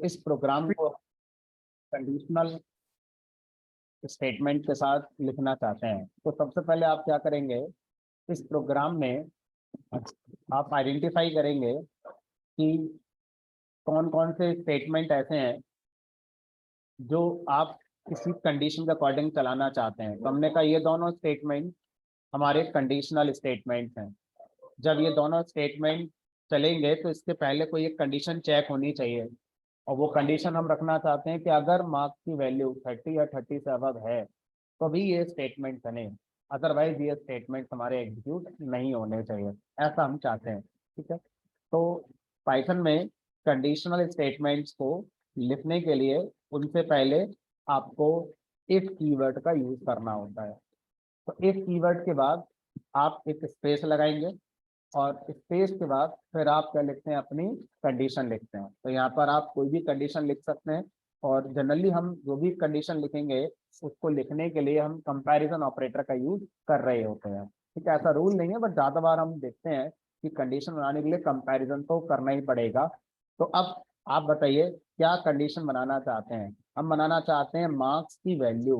इस प्रोग्राम को conditional statement के साथ लिखना चाहते हैं, तो सबसे पहले आप क्या करेंगे, इस प्रोग्राम में आप आइडेंटिफाई करेंगे कि कौन कौन से स्टेटमेंट ऐसे हैं जो आप किसी कंडीशन के अकॉर्डिंग चलाना चाहते हैं। तो हमने कहा ये दोनों स्टेटमेंट हमारे कंडीशनल स्टेटमेंट हैं। जब ये दोनों स्टेटमेंट चलेंगे तो इसके पहले कोई एक कंडीशन चेक होनी चाहिए, और वो कंडीशन हम रखना चाहते हैं कि अगर मार्क्स की वैल्यू 30 या 30 से अबव है तो भी ये स्टेटमेंट बने, अदरवाइज ये स्टेटमेंट हमारे एग्जीक्यूट नहीं होने चाहिए, ऐसा हम चाहते हैं। ठीक है, तो पाइथन में कंडीशनल स्टेटमेंट्स को लिखने के लिए उनसे पहले आपको इफ कीवर्ड का यूज करना होता है। तो इफ कीवर्ड के बाद आप एक स्पेस लगाएंगे, और स्पेस के बाद फिर आप क्या लिखते हैं, अपनी कंडीशन लिखते हैं। तो यहाँ पर आप कोई भी कंडीशन लिख सकते हैं, और जनरली हम जो भी कंडीशन लिखेंगे उसको लिखने के लिए हम कंपैरिजन ऑपरेटर का यूज कर रहे होते हैं। ठीक है, ऐसा रूल नहीं है, बट ज़्यादा बार हम देखते हैं कि कंडीशन बनाने के लिए कंपैरिजन तो करना ही पड़ेगा। तो अब आप बताइए क्या कंडीशन बनाना चाहते हैं। हम बनाना चाहते हैं मार्क्स की वैल्यू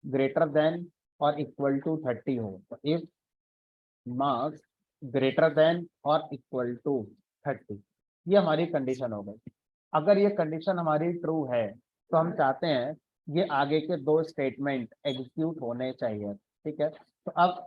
ग्रेटर देन और इक्वल टू 30 हो। तो इफ मार्क्स ग्रेटर देन और इक्वल टू 30, ये हमारी कंडीशन हो गई। अगर ये कंडीशन हमारी ट्रू है तो हम चाहते हैं ये आगे के दो स्टेटमेंट एग्जीक्यूट होने चाहिए। ठीक है, तो अब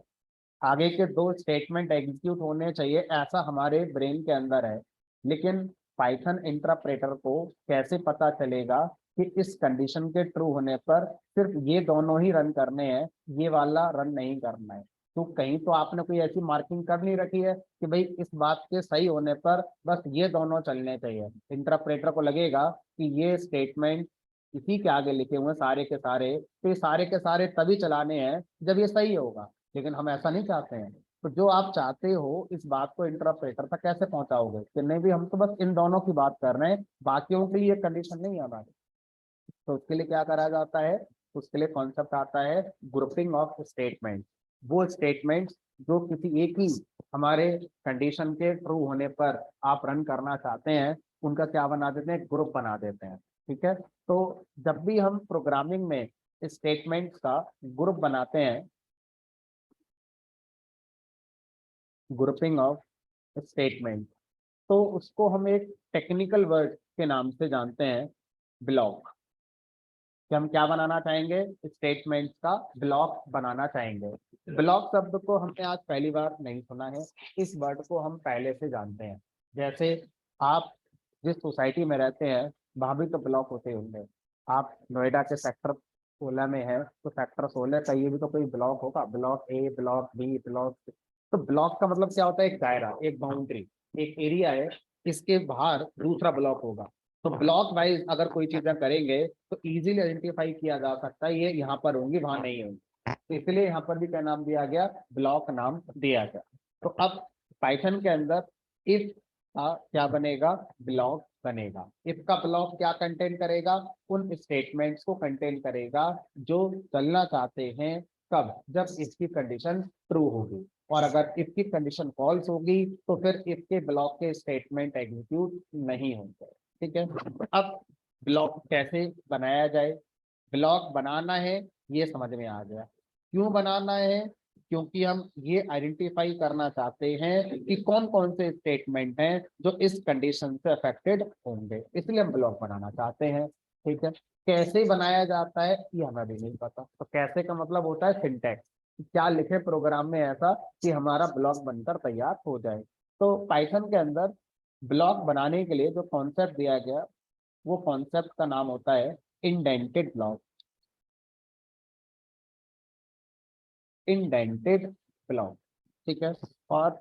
आगे के दो स्टेटमेंट एग्जीक्यूट होने चाहिए ऐसा हमारे ब्रेन के अंदर है, लेकिन पाइथन इंटरप्रेटर को कैसे पता चलेगा कि इस कंडीशन के ट्रू होने पर सिर्फ ये दोनों ही रन करने हैं, ये वाला रन नहीं करना है। तो कहीं तो आपने कोई ऐसी मार्किंग कर नहीं रखी है कि भाई इस बात के सही होने पर बस ये दोनों चलने चाहिए। इंटरप्रेटर को लगेगा कि ये स्टेटमेंट इसी के आगे लिखे हुए सारे के सारे, तो ये सारे के सारे तभी चलाने हैं जब ये सही होगा, लेकिन हम ऐसा नहीं चाहते हैं। तो जो आप चाहते हो इस बात को इंटरप्रेटर तक कैसे पहुंचाओगे कि नहीं भी हम तो बस इन दोनों की बात कर रहे हैं, बाकियों के लिए कंडीशन नहीं है हमारी। तो उसके लिए क्या करा जाता है, उसके लिए कॉन्सेप्ट आता है ग्रुपिंग ऑफ स्टेटमेंट। वो स्टेटमेंट जो किसी एक ही हमारे कंडीशन के ट्रू होने पर आप रन करना चाहते हैं, उनका क्या बना देते हैं, ग्रुप बना देते हैं। ठीक है, तो जब भी हम प्रोग्रामिंग में स्टेटमेंट्स का ग्रुप बनाते हैं, ग्रुपिंग ऑफ स्टेटमेंट, तो उसको हम एक टेक्निकल वर्ड के नाम से जानते हैं, ब्लॉक। कि हम क्या बनाना चाहेंगे, स्टेटमेंट्स का ब्लॉक बनाना चाहेंगे। ब्लॉक शब्द को हमने आज पहली बार नहीं सुना है, इस वर्ड को हम पहले से जानते हैं। जैसे आप जिस सोसाइटी में रहते हैं वहां भी तो ब्लॉक होते होंगे। आप नोएडा के सेक्टर 16 में है तो सेक्टर 16 का ये भी तो कोई ब्लॉक होगा, block A, block B, block. तो ब्लॉक का मतलब क्या होता है, एक दायरा, एक बाउंड्री, एक एरिया है, इसके बाहर दूसरा ब्लॉक होगा। तो ब्लॉक वाइज अगर कोई चीजें करेंगे तो इजीली आइडेंटिफाई किया जा सकता है ये यहाँ पर होंगी वहां नहीं होंगी। तो इसलिए यहाँ पर भी क्या नाम दिया गया, ब्लॉक नाम दिया गया। तो अब पाइथन के अंदर इफ का क्या बनेगा, ब्लॉक बनेगा। इफ का ब्लॉक क्या कंटेन करेगा, उन स्टेटमेंट्स को कंटेन करेगा जो चलना चाहते हैं, कब, जब इसकी कंडीशन ट्रू होगी। और अगर इफ की कंडीशन फॉल्स होगी तो फिर इफ के ब्लॉक के स्टेटमेंट एग्जीक्यूट नहीं होंगे। ठीक है, अब ब्लॉक कैसे बनाया जाए, ब्लॉक बनाना है ये समझ में आ गया। क्यों बनाना है, क्योंकि हम ये आइडेंटिफाई करना चाहते हैं कि कौन कौन से स्टेटमेंट हैं जो इस कंडीशन से अफेक्टेड होंगे, इसलिए हम ब्लॉक बनाना चाहते हैं। ठीक है, कैसे बनाया जाता है ये हमें भी नहीं पता। तो कैसे का मतलब होता है सिंटैक्स, क्या लिखे प्रोग्राम में ऐसा कि हमारा ब्लॉक बनकर तैयार हो जाए। तो पाइथन के अंदर ब्लॉक बनाने के लिए जो कॉन्सेप्ट दिया गया वो कॉन्सेप्ट का नाम होता है इंडेंटेड ब्लॉक। इंडेंटेड ब्लॉक, ठीक है, और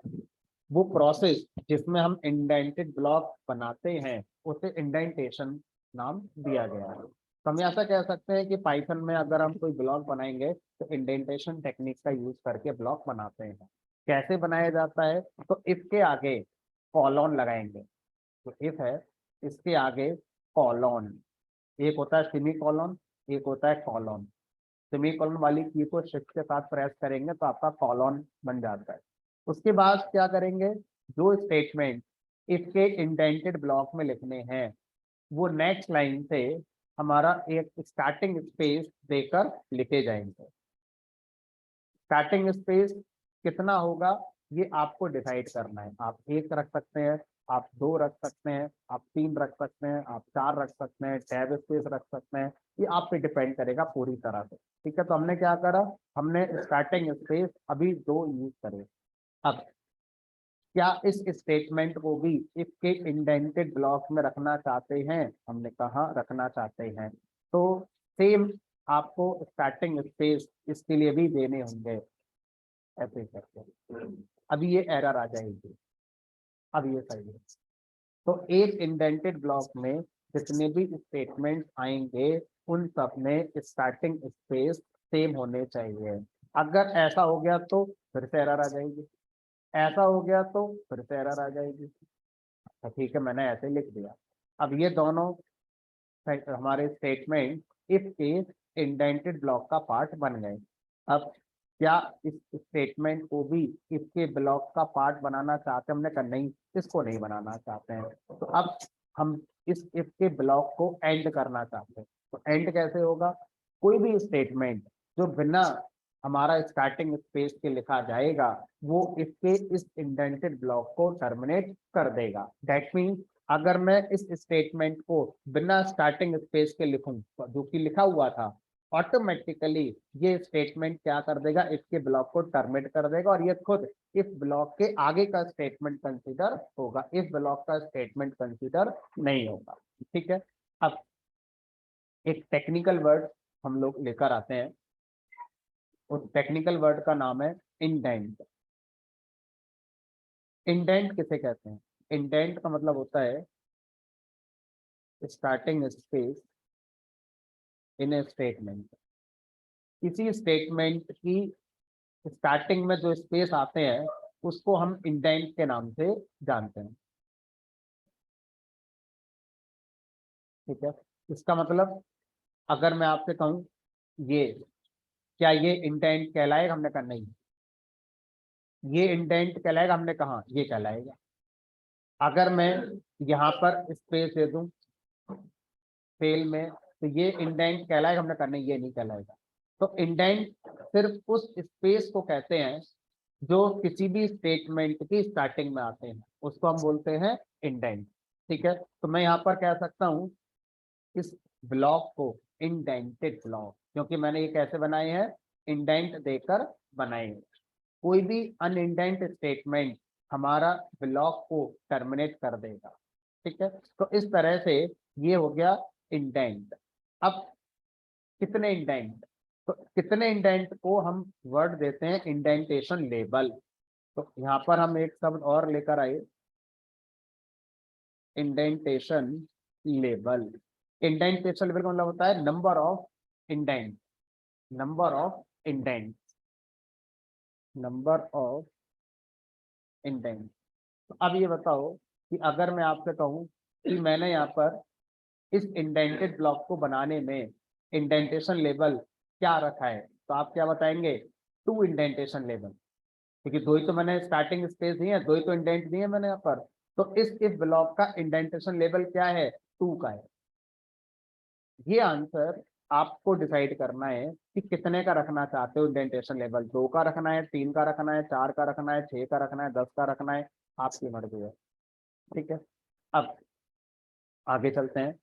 वो प्रोसेस जिसमें हम इंडेंटेड ब्लॉक बनाते हैं उसे इंडेंटेशन नाम दिया गया है। तो हम ऐसा कह सकते हैं कि पाइथन में अगर हम कोई ब्लॉक बनाएंगे तो इंडेंटेशन टेक्निक का यूज करके ब्लॉक बनाते हैं। कैसे बनाया जाता है, तो इफ के आगे कॉलन लगाएंगे। तो इफ है, इसके आगे कॉलन, एक होता है सेमी कॉलन, एक होता है कॉलन। सेमी कॉलन वाली की को शिफ्ट के साथ प्रेस करेंगे तो आपका कॉलन बन जाता है। उसके बाद क्या करेंगे, जो स्टेटमेंट इसके इंडेंटेड ब्लॉक में लिखने हैं वो नेक्स्ट लाइन से हमारा एक स्टार्टिंग स्पेस देकर लिखे जाएंगे। स्टार्टिंग स्पेस कितना होगा ये आपको डिसाइड करना है। आप 1 रख सकते हैं, आप 2 रख सकते हैं, आप 3 रख सकते हैं, आप 4 रख सकते हैं, टैब स्पेस रख सकते हैं, ये आप पे डिपेंड करेगा पूरी तरह से। ठीक है, तो हमने क्या करा, हमने स्टार्टिंग स्पेस अभी 2 यूज करे। अब क्या इस स्टेटमेंट को भी इसके इंडेंटेड ब्लॉक में रखना चाहते हैं? हमने कहा रखना चाहते हैं, तो सेम आपको स्टार्टिंग स्पेस इसके लिए भी देने होंगे, ऐसे करके। अभी ये एरर आ जाएगी, अब ये सही है। तो एक इंडेंटेड ब्लॉक में जितने भी स्टेटमेंट आएंगे उन सब में स्टार्टिंग स्पेस सेम होने चाहिए। अगर ऐसा हो गया तो फिर से एरर आ जाएगी, ऐसा हो गया तो फिर से एरर आ जाएगी। तो ठीक है, मैंने ऐसे लिख दिया। अब ये दोनों हमारे स्टेटमेंट इफ के इंडेंटेड ब्लॉक का पार्ट बन गए। अब क्या इस स्टेटमेंट को भी इसके ब्लॉक का पार्ट बनाना चाहते हैं? हमने कहा नहीं, इसको नहीं बनाना चाहते हैं। तो अब हम इस इफ के ब्लॉक को एंड करना चाहते हैं। तो एंड कैसे होगा? कोई भी स्टेटमेंट जो बिना हमारा स्टार्टिंग स्पेस के लिखा जाएगा वो इसके इस इंडेंटेड ब्लॉक को टर्मिनेट कर देगा। दैट मीन्स अगर मैं इस स्टेटमेंट को बिना स्टार्टिंग स्पेस के लिखूं जो कि लिखा हुआ था, ऑटोमेटिकली ये स्टेटमेंट क्या कर देगा, इसके ब्लॉक को टर्मिनेट कर देगा और ये खुद इस ब्लॉक के आगे का स्टेटमेंट कंसीडर होगा, इस ब्लॉक का स्टेटमेंट कंसीडर नहीं होगा। ठीक है, अब एक टेक्निकल वर्ड हम लोग लेकर आते हैं, उस टेक्निकल वर्ड का नाम है इंडेंट। इंडेंट किसे कहते हैं? इंडेंट का मतलब होता है starting space in A statement. किसी स्टेटमेंट की स्टार्टिंग में जो स्पेस आते हैं उसको हम इंडेंट के नाम से जानते हैं। ठीक है, इसका मतलब अगर मैं आपसे कहूं ये, क्या ये इंडेंट कहलाएगा? हमने कहा नहीं। ये इंडेंट कहलाएगा? हमने कहा ये कहलाएगा। अगर मैं यहाँ पर स्पेस दे दूं सेल में तो ये इंडेंट कहलाएगा? हमने कहा नहीं, ये नहीं कहलाएगा। तो इंडेंट सिर्फ उस स्पेस को कहते हैं जो किसी भी स्टेटमेंट की स्टार्टिंग में आते हैं, उसको हम बोलते हैं इंडेंट। ठीक है, तो मैं यहाँ पर कह सकता हूँ इस ब्लॉक को इंडेंटेड ब्लॉक, क्योंकि मैंने ये कैसे बनाए हैं, इंडेंट देकर बनाए हैं। कोई भी अनइंडेंट स्टेटमेंट हमारा ब्लॉक को टर्मिनेट कर देगा। ठीक है, तो इस तरह से ये हो गया इंडेंट। अब कितने इंडेंट? तो कितने इंडेंट को हम वर्ड देते हैं इंडेंटेशन लेबल। तो यहाँ पर हम एक शब्द और लेकर आए, इंडेंटेशन लेबल। इंडेंटेशन लेबल का मतलब होता है number of indent, number of indent, number of indent. तो अब ये बताओ कि अगर मैं आपसे कहूँ कि मैंने यहाँ पर इस इंडेंटेड ब्लॉक को बनाने में इंडेंटेशन लेवल क्या रखा है, तो आप क्या बताएंगे? 2 इंडेंटेशन लेवल, क्योंकि 2 ही तो मैंने स्टार्टिंग स्पेस दी है, 2 ही तो इंडेंट दिए मैंने यहाँ पर। तो इस ब्लॉक का इंडेंटेशन लेवल क्या है? 2 का है। ये आंसर आपको डिसाइड करना है कि कितने का रखना चाहते हो इंडेंटेशन लेवल। 2 का रखना है, 3 का रखना है, 4 का रखना है, 6 का रखना है, 10 का रखना है, आपकी मर्जी है। ठीक है, अब आगे चलते हैं,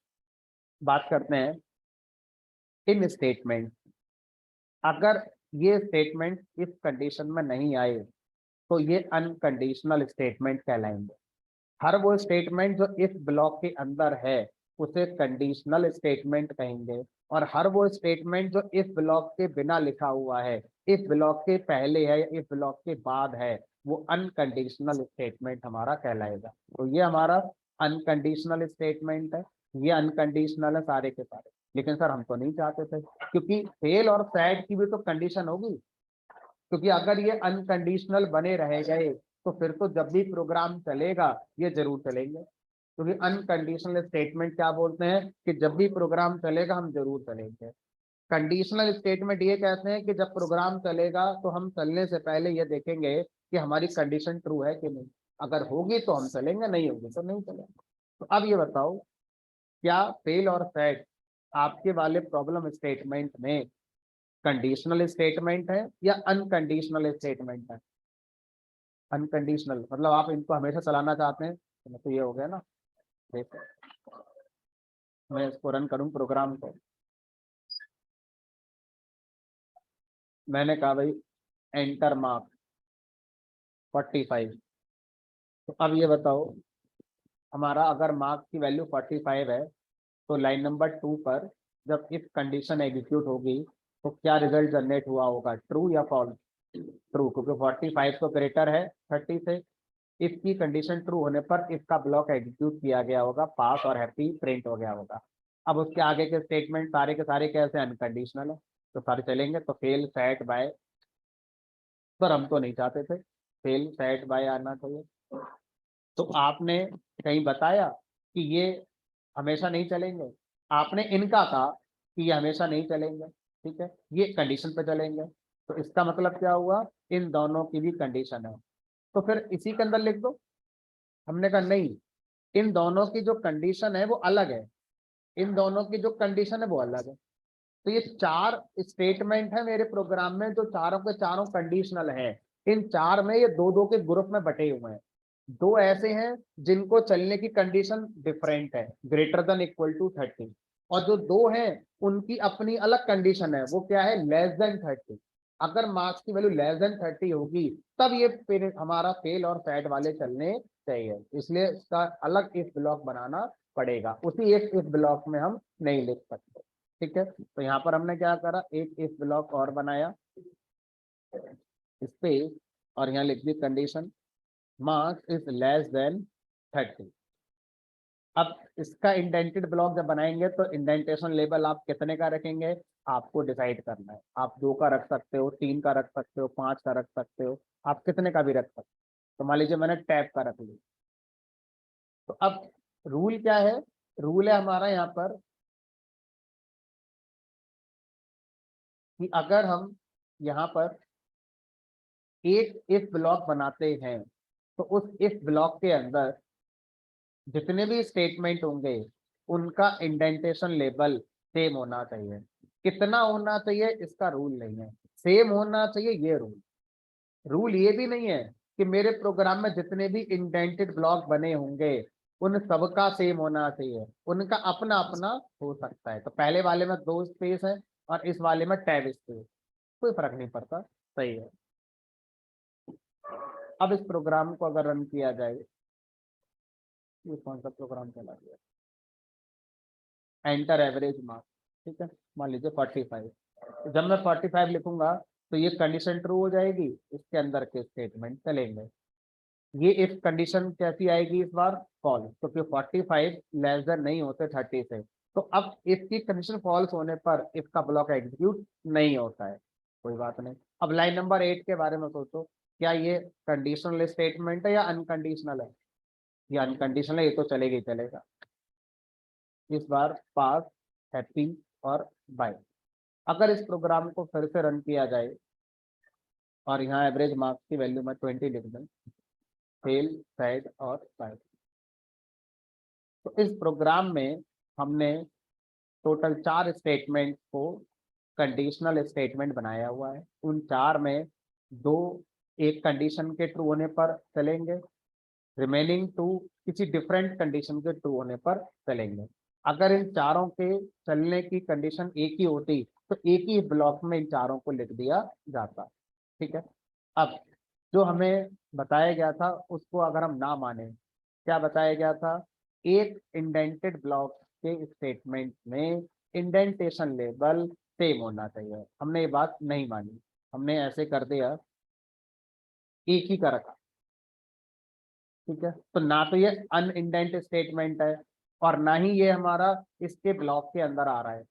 बात करते हैं इन स्टेटमेंट। अगर ये स्टेटमेंट इस कंडीशन में नहीं आए तो ये अनकंडीशनल स्टेटमेंट कहलाएंगे। हर वो स्टेटमेंट जो इफ ब्लॉक के अंदर है उसे कंडीशनल स्टेटमेंट कहेंगे, और हर वो स्टेटमेंट जो इफ ब्लॉक के बिना लिखा हुआ है, इफ ब्लॉक के पहले है या इफ ब्लॉक के बाद है, वो अनकंडीशनल स्टेटमेंट हमारा कहलाएगा। तो ये हमारा अनकंडीशनल स्टेटमेंट है, ये अनकंडीशनल है सारे के सारे। लेकिन सर हम तो नहीं चाहते थे, क्योंकि फेल और सैड की भी तो कंडीशन होगी, क्योंकि अगर ये अनकंडीशनल बने रह गए तो फिर तो जब भी प्रोग्राम चलेगा ये जरूर चलेंगे। क्योंकि अनकंडीशनल स्टेटमेंट क्या बोलते हैं कि जब भी प्रोग्राम चलेगा हम जरूर चलेंगे। कंडीशनल स्टेटमेंट ये कहते हैं कि जब प्रोग्राम चलेगा तो हम चलने से पहले ये देखेंगे कि हमारी कंडीशन ट्रू है कि नहीं, अगर होगी तो हम चलेंगे, नहीं होगी तो नहीं चलेंगे। तो अब ये बताओ क्या फेल और सेट आपके वाले प्रॉब्लम स्टेटमेंट में कंडीशनल स्टेटमेंट है या अनकंडीशनल स्टेटमेंट है? अनकंडीशनल मतलब आप इनको हमेशा चलाना चाहते हैं, तो ये हो गया ना। देखो मैं इसको रन करूं प्रोग्राम को, मैंने कहा भाई एंटर मार्क 45। तो अब ये बताओ, हमारा अगर मार्क्स की वैल्यू 45 है तो लाइन नंबर 2 पर जब इफ कंडीशन एग्जीक्यूट होगी तो क्या रिजल्ट जनरेट हुआ होगा, ट्रू या फॉल्स? ट्रू, क्योंकि 45 तो ग्रेटर है 30 से। इफ की कंडीशन ट्रू होने पर इफ का ब्लॉक एग्जीक्यूट किया गया होगा, पास और हैप्पी प्रिंट हो गया होगा। अब उसके आगे के स्टेटमेंट सारे के सारे कैसे अनकंडीशनल है, तो सारे चलेंगे। तो फेल सेट बाय, पर हम तो नहीं चाहते थे फेल सेट बाय आना चाहिए। तो आपने कहीं बताया कि ये हमेशा नहीं चलेंगे, आपने इनका कहा कि ये हमेशा नहीं चलेंगे, ठीक है, ये कंडीशन पे चलेंगे। तो इसका मतलब क्या हुआ, इन दोनों की भी कंडीशन है, तो फिर इसी के अंदर लिख दो। हमने कहा नहीं, इन दोनों की जो कंडीशन है वो अलग है, इन दोनों की जो कंडीशन है वो अलग है। तो ये 4 स्टेटमेंट है मेरे प्रोग्राम में जो चारों के चारों कंडीशनल हैं। इन 4 में ये दो दो के ग्रुप में बटे हुए हैं। 2 ऐसे हैं जिनको चलने की कंडीशन डिफरेंट है, ग्रेटर देन इक्वल टू 30, और जो 2 हैं उनकी अपनी अलग कंडीशन है, वो क्या है, लेस देन 30। अगर मार्क्स की वैल्यू लेस देन 30 होगी तब ये फिर हमारा फेल और फैट वाले चलने चाहिए, इसलिए इसका अलग इफ ब्लॉक बनाना पड़ेगा, उसी एक इफ ब्लॉक में हम नहीं लिख सकते। ठीक है, तो यहाँ पर हमने क्या करा, एक इफ ब्लॉक और बनाया, स्पेस, और यहाँ लिख दी condition marks is less than 30। अब इसका इंडेंटेड ब्लॉक जब बनाएंगे तो इंडेंटेशन लेवल आप कितने का रखेंगे, आपको डिसाइड करना है। आप 2 का रख सकते हो, 3 का रख सकते हो, 5 का रख सकते हो, आप कितने का भी रख सकते हो। तो मान लीजिए मैंने टैब का रख लिया। तो अब रूल क्या है, रूल है हमारा यहाँ पर कि अगर हम यहाँ पर एक इफ ब्लॉक बनाते हैं तो उस इफ ब्लॉक के अंदर जितने भी स्टेटमेंट होंगे उनका इंडेंटेशन लेवल सेम होना चाहिए। कितना होना चाहिए इसका रूल नहीं है, सेम होना चाहिए ये रूल। रूल ये भी नहीं है कि मेरे प्रोग्राम में जितने भी इंडेंटेड ब्लॉक बने होंगे उन सबका सेम होना चाहिए, उनका अपना अपना हो सकता है। तो पहले वाले में 2 स्पेस है और इस वाले में टैब स्पेस, कोई फर्क नहीं पड़ता, सही है। अब इस प्रोग्राम को अगर रन किया जाए, ये कौन सा प्रोग्राम चला गया, एंटर एवरेज मार्क्स, ठीक है, मान लीजिए 45। तो जब मैं 45 लिखूंगा तो ये कंडीशन ट्रू हो जाएगी, इसके अंदर के स्टेटमेंट चलेंगे। ये इफ कंडीशन कैसी आएगी इस बार, फॉल्स, क्योंकि 45 लेस देन नहीं होते 30 से। तो अब इफ की कंडीशन फॉल्स होने पर इफ का ब्लॉक एग्जीक्यूट नहीं होता है, कोई बात नहीं। अब लाइन नंबर 8 के बारे में सोचो, क्या ये कंडीशनल स्टेटमेंट है या अनकंडीशनल है? ये अनकंडीशनल है, ये तो चलेगा ही चलेगा। इस बार पास, हैप्पी और बाय। अगर इस प्रोग्राम को फिर से रन किया जाए और यहाँ एवरेज मार्क्स की वैल्यू में 20 लिख दें, फेल सैड और बाय, तो इस प्रोग्राम में हमने टोटल 4 स्टेटमेंट को कंडीशनल स्टेटमेंट बनाया हुआ है। उन 4 में 2 एक कंडीशन के ट्रू होने पर चलेंगे, रिमेनिंग 2 किसी डिफरेंट कंडीशन के ट्रू होने पर चलेंगे। अगर इन चारों के चलने की कंडीशन एक ही होती तो एक ही ब्लॉक में इन चारों को लिख दिया जाता, ठीक है। अब जो हमें बताया गया था उसको अगर हम ना माने, क्या बताया गया था, एक इंडेंटेड ब्लॉक के स्टेटमेंट में इंडेंटेशन लेवल सेम होना चाहिए, हमने ये बात नहीं मानी, हमने ऐसे कर दिया, एक ही का रखा, ठीक है। तो ना तो ये अनइंडेंट स्टेटमेंट है और ना ही ये हमारा इसके ब्लॉक के अंदर आ रहा है,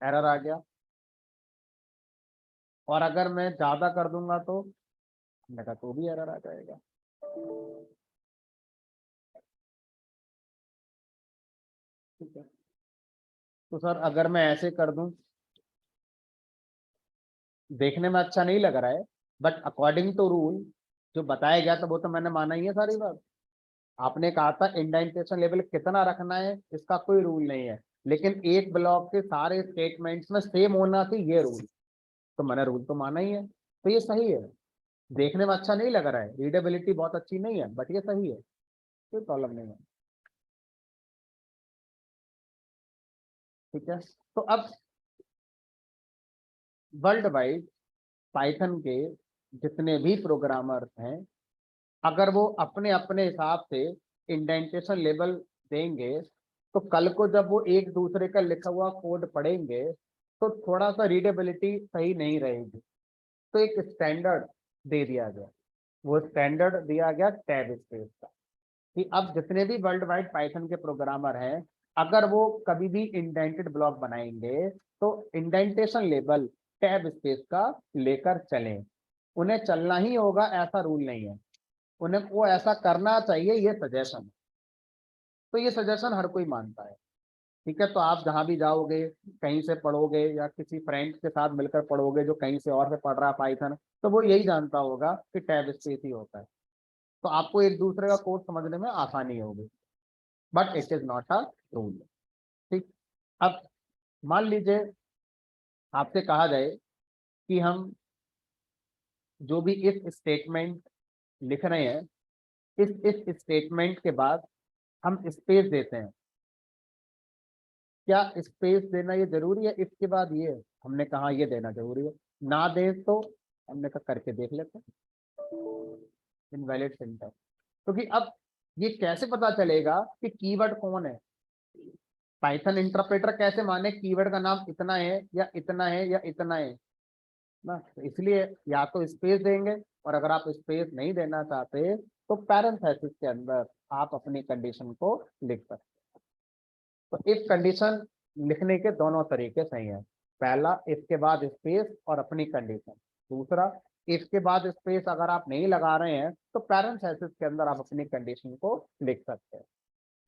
एरर आ गया। और अगर मैं ज्यादा कर दूंगा तो मैंने कहा तो भी एरर आ जाएगा, ठीक है। तो सर अगर मैं ऐसे कर दूं, देखने में अच्छा नहीं लग रहा है, बट अकॉर्डिंग टू रूल जो बताया गया था वो तो मैंने माना ही है सारी बात। आपने कहा था इंडेंटेशन लेवल कितना रखना है, इसका कोई रूल नहीं है, लेकिन एक ब्लॉक के सारे स्टेटमेंट्स में सेम होना चाहिए ये रूल, तो मैंने रूल तो माना ही है, तो ये सही है। देखने में अच्छा नहीं लग रहा है, रीडेबिलिटी बहुत अच्छी नहीं है, बट ये सही है, कोई प्रॉब्लम नहीं है। ठीक है, तो अब वर्ल्ड वाइड पाइथन के जितने भी प्रोग्रामर्स हैं, अगर वो अपने अपने हिसाब से इंडेंटेशन लेवल देंगे, तो कल को जब वो एक दूसरे का लिखा हुआ कोड पढ़ेंगे तो थोड़ा सा रीडेबिलिटी सही नहीं रहेगी। तो एक स्टैंडर्ड दे दिया गया, वो स्टैंडर्ड दिया गया टैब स्पेस का, कि अब जितने भी वर्ल्ड वाइड पाइथन के प्रोग्रामर हैं, अगर वो कभी भी इंडेंटेड ब्लॉक बनाएंगे तो इंडेंटेशन लेवल टैब स्पेस का लेकर चलें। उन्हें चलना ही होगा ऐसा रूल नहीं है, उन्हें वो ऐसा करना चाहिए, ये सजेशन। तो ये सजेशन हर कोई मानता है। ठीक है, तो आप जहां भी जाओगे, कहीं से पढ़ोगे या किसी फ्रेंड के साथ मिलकर पढ़ोगे जो कहीं से और से पढ़ रहा है पाइथन, तो वो यही जानता होगा कि टैब स्पेस ही होता है, तो आपको एक दूसरे का कोड समझने में आसानी होगी, but it is not a rule. ठीक, अब मान लीजिए आपसे कहा जाए कि हम जो भी इफ स्टेटमेंट लिख रहे हैं, इस स्टेटमेंट के बाद हम स्पेस देते हैं, क्या स्पेस देना ये जरूरी है? इसके बाद ये हमने कहा ये देना जरूरी है, ना दे तो हमने कहा करके देख लेते हैं, इनवैलिड सिंटैक्स। क्योंकि अब ये कैसे पता चलेगा कि कीवर्ड कौन है? पाइथन इंटरप्रेटर कैसे माने कीवर्ड का नाम इतना है या इतना है या इतना है ना? तो इसलिए या तो स्पेस देंगे, और अगर आप स्पेस नहीं देना चाहते तो पैरेंथेसिस के अंदर आप अपनी कंडीशन को लिख सकते। तो इफ कंडीशन लिखने के दोनों तरीके सही हैं। पहला इफ के बाद स्पेस और अपनी कंडीशन, दूसरा इफ के बाद स्पेस अगर आप नहीं लगा रहे हैं तो पैरेंथेसिस के अंदर आप अपनी कंडीशन को लिख सकते हैं।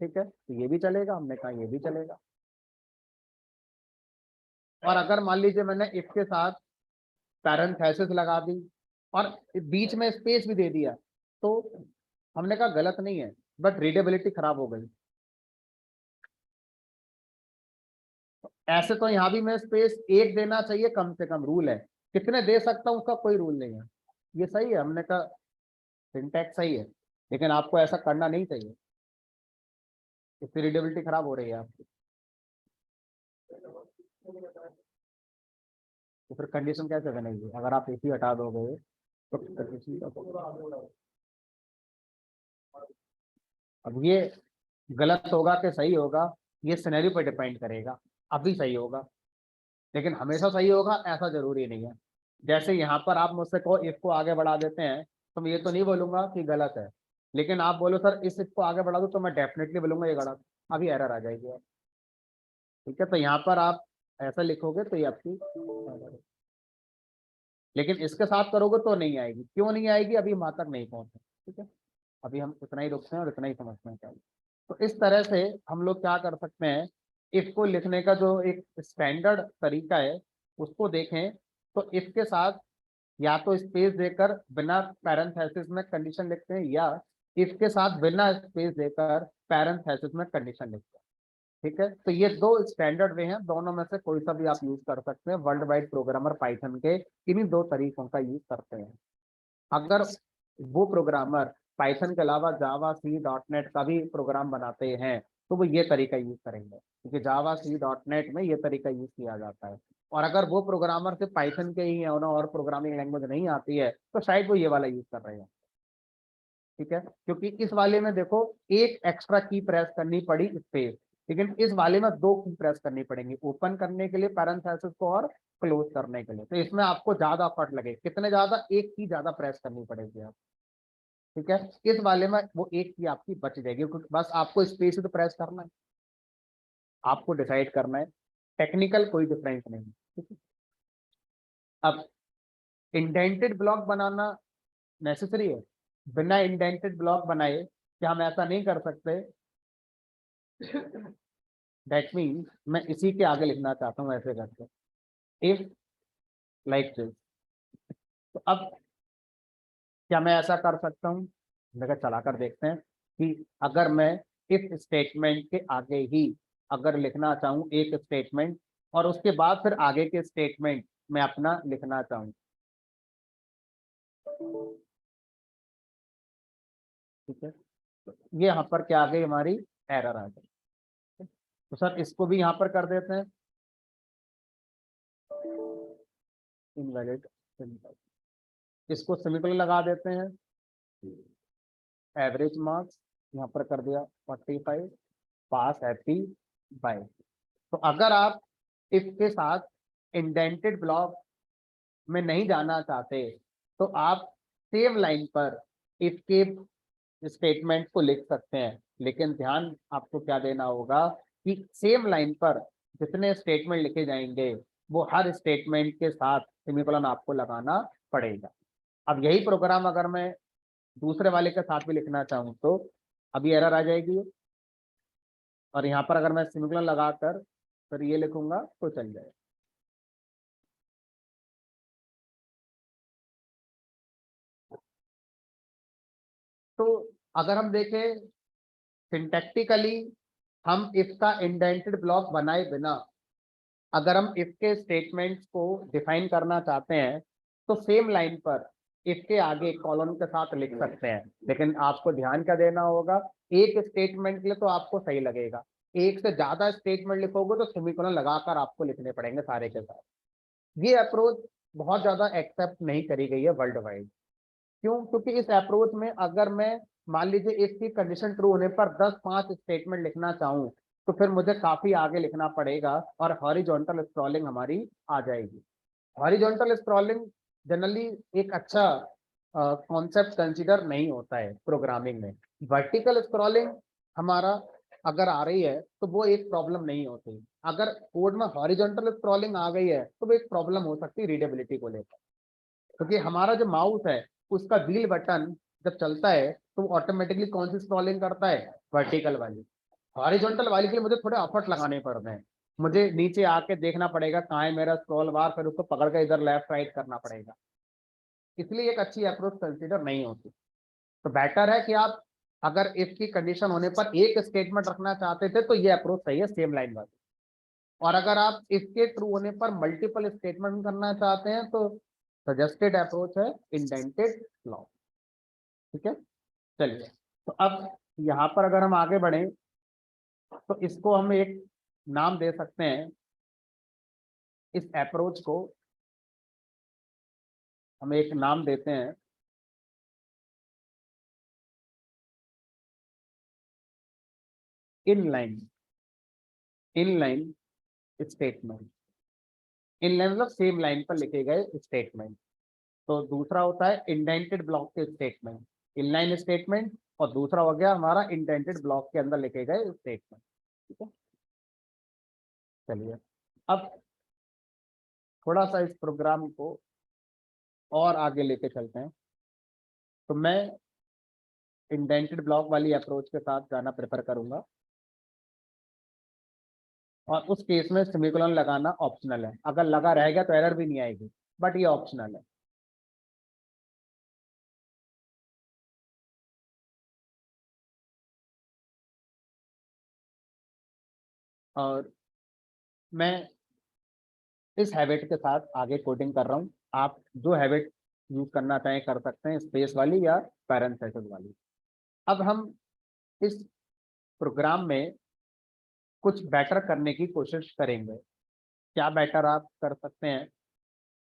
ठीक है, तो ये भी चलेगा, हमने कहा ये भी चलेगा। और अगर मान लीजिए मैंने इफ के साथ पैरेंथेसिस लगा दी और बीच में स्पेस भी दे दिया, तो हमने कहा गलत नहीं है, बट रीडेबिलिटी खराब हो गई। ऐसे तो यहाँ भी मैं स्पेस एक देना चाहिए कम से कम, रूल है, कितने दे सकता हूँ उसका कोई रूल नहीं है, ये सही है, हमने कहा सिंटैक्स सही है, लेकिन आपको ऐसा करना नहीं चाहिए, इससे रीडेबिलिटी खराब हो रही है आपकी। तो फिर कंडीशन कैसे बनेगी अगर आप एक ही हटा दोगे? तो कंडीशन अब ये गलत होगा कि सही होगा, ये सिनेरियो पर डिपेंड करेगा। अभी सही होगा, लेकिन हमेशा सही होगा ऐसा जरूरी नहीं है। जैसे यहाँ पर आप मुझसे कहो इफ को आगे बढ़ा देते हैं, तो मैं ये तो नहीं बोलूंगा कि गलत है, लेकिन आप बोलो सर इस इफ को आगे बढ़ा दो, तो मैं डेफिनेटली बोलूंगा ये गलत, अभी एरर आ जाएगी। ठीक है, तो यहाँ पर आप ऐसा लिखोगे तो ये आपकी, लेकिन इसके साथ करोगे तो नहीं आएगी। क्यों नहीं आएगी, अभी वहां तक नहीं पहुंचे। ठीक है, अभी हम इतना ही रुकते हैं और इतना ही समझते हैं चाहिए। तो इस तरह से हम लोग क्या कर सकते हैं, इफ को लिखने का जो एक स्टैंडर्ड तरीका है उसको देखें, तो इसके साथ या तो स्पेस देकर बिना पैरेंथेसिस में कंडीशन लिखते हैं, या इसके साथ बिना स्पेस देकर पैरेंथेसिस में कंडीशन लिखते हैं। ठीक है, तो ये दो स्टैंडर्ड वे हैं, दोनों में से कोई सा भी आप यूज कर सकते हैं। वर्ल्ड वाइड प्रोग्रामर पाइथन के इन्हीं दो तरीकों का यूज करते हैं। अगर वो प्रोग्रामर पाइथन के अलावा जावा सी डॉट नेट का भी प्रोग्राम बनाते हैं तो वो ये तरीका यूज करेंगे, क्योंकि जावा सी डॉट नेट में ये तरीका यूज किया जाता है। और अगर वो प्रोग्रामर सिर्फ पाइथन के ही हैं, उन्हें और प्रोग्रामिंग लैंग्वेज नहीं आती है, तो शायद वो ये वाला यूज कर रहे हैं। ठीक है, क्योंकि इस वाले में देखो एक एक्स्ट्रा की प्रेस करनी पड़ी स्पेस, लेकिन इस वाले में दो की प्रेस करनी पड़ेंगी, ओपन करने के लिए पैरेंथेसिस को और क्लोज करने के लिए। तो इसमें आपको ज्यादा एफर्ट लगे, कितने ज्यादा, एक की ज्यादा प्रेस करनी पड़ेगी आप। ठीक है, इस वाले में वो एक की आपकी बच जाएगी, क्योंकि बस आपको स्पेस तो प्रेस करना है, आपको डिसाइड करना है, टेक्निकल कोई डिफरेंस नहीं। ठीक है, अब इंडेंटेड ब्लॉक बनाना नेसेसरी है? बिना इंडेंटेड ब्लॉक बनाए क्या हम ऐसा नहीं कर सकते? दैट मीन्स मैं इसी के आगे लिखना चाहता हूँ ऐसे करके, इफ लाइक दिस। तो अब क्या मैं ऐसा कर सकता हूँ? देखा, चला कर देखते हैं। कि अगर मैं इस स्टेटमेंट के आगे ही अगर लिखना चाहूँ एक स्टेटमेंट और उसके बाद फिर आगे के स्टेटमेंट मैं अपना लिखना चाहूँ, ठीक है, तो ये यहाँ पर क्या आ गई हमारी एरर आ गई। तो सर इसको भी यहाँ पर कर देते हैं इनवैलिड, इसको सेमीकोलन लगा देते हैं, एवरेज मार्क्स यहाँ पर कर दिया 45, पास हैप्पी बाय। तो अगर आप इसके साथ इंडेंटेड ब्लॉक में नहीं जाना चाहते तो आप सेम लाइन पर इसके स्टेटमेंट को लिख सकते हैं, लेकिन ध्यान आपको क्या देना होगा कि सेम लाइन पर जितने स्टेटमेंट लिखे जाएंगे वो हर स्टेटमेंट के साथ सेमीकोलन आपको लगाना पड़ेगा। अब यही प्रोग्राम अगर मैं दूसरे वाले के साथ भी लिखना चाहूँ तो अभी एरर आ जाएगी, और यहाँ पर अगर मैं सेमीकोलन लगाकर फिर ये लिखूंगा तो चल जाएगा। तो अगर हम देखें सिंटैक्टिकली हम इसका इंडेंटेड ब्लॉक बनाए बिना अगर हम इसके स्टेटमेंट्स को डिफाइन करना चाहते हैं तो सेम लाइन पर इसके आगे कॉलम के साथ लिख सकते हैं, लेकिन आपको ध्यान क्या देना होगा, एक स्टेटमेंट के लिए तो आपको सही लगेगा, एक से ज्यादा स्टेटमेंट लिखोगे तो सेमीकोलन लगाकर आपको लिखने पड़ेंगे सारे के साथ। ये अप्रोच बहुत ज्यादा एक्सेप्ट नहीं करी गई है वर्ल्ड वाइड। क्यों? क्योंकि इस अप्रोच में अगर मैं मान लीजिए इसकी कंडीशन ट्रू होने पर 10-5 स्टेटमेंट लिखना चाहूँ तो फिर मुझे काफी आगे लिखना पड़ेगा और हॉरिजॉन्टल स्क्रॉलिंग हमारी आ जाएगी। हॉरिजॉन्टल स्क्रॉलिंग जनरली एक अच्छा कॉन्सेप्ट कंसीडर नहीं होता है प्रोग्रामिंग में। वर्टिकल स्क्रॉलिंग हमारा अगर आ रही है तो वो एक प्रॉब्लम नहीं होती, अगर कोड में हॉरिजॉन्टल स्क्रॉलिंग आ गई है तो वो एक प्रॉब्लम हो सकती है रीडेबिलिटी को लेकर, क्योंकि हमारा जो माउस है उसका व्हील बटन जब चलता है तो ऑटोमेटिकली कौन सी स्क्रॉलिंग करता है, वर्टिकल वाली। हॉरिजॉन्टल वाली के लिए मुझे थोड़े एफर्ट लगाने पड़ते हैं, मुझे नीचे आके देखना पड़ेगा कहाँ है मेरा स्क्रॉल बार, फिर उसको पकड़ के इधर लेफ्ट राइट करना पड़ेगा, इसलिए एक अच्छी अप्रोच कंसीडर नहीं होती। तो बेटर है कि आप अगर इफ की कंडीशन होने पर एक स्टेटमेंट रखना चाहते थे तो ये अप्रोच सही है सेम लाइन वाली, और अगर आप इसके ट्रू होने पर मल्टीपल स्टेटमेंट करना चाहते हैं तो सजेस्टेड अप्रोच है इंडेंटेड ब्लॉक। ठीक है, चलिए, तो अब यहाँ पर अगर हम आगे बढ़े तो इसको हम एक नाम दे सकते हैं, इस अप्रोच को हम एक नाम देते हैं इनलाइन, इनलाइन स्टेटमेंट। इनलाइन मतलब सेम लाइन पर लिखे गए स्टेटमेंट। तो दूसरा होता है इंडेंटेड ब्लॉक के स्टेटमेंट, इनलाइन स्टेटमेंट, और दूसरा हो गया हमारा इंडेंटेड ब्लॉक के अंदर लिखे गए स्टेटमेंट। ठीक है, चलिए अब थोड़ा सा इस प्रोग्राम को और आगे लेके चलते हैं। तो मैं इंडेंटेड ब्लॉक वाली अप्रोच के साथ जाना प्रेफर करूंगा, और उस केस में सेमीकोलन लगाना ऑप्शनल है, अगर लगा रहेगा तो एरर भी नहीं आएगी, बट ये ऑप्शनल है। और मैं इस हैबिट के साथ आगे कोडिंग कर रहा हूँ, आप जो हैबिट यूज करना चाहें कर सकते हैं, स्पेस वाली या पैरेंथेसिस वाली। अब हम इस प्रोग्राम में कुछ बेटर करने की कोशिश करेंगे। क्या बेटर आप कर सकते हैं,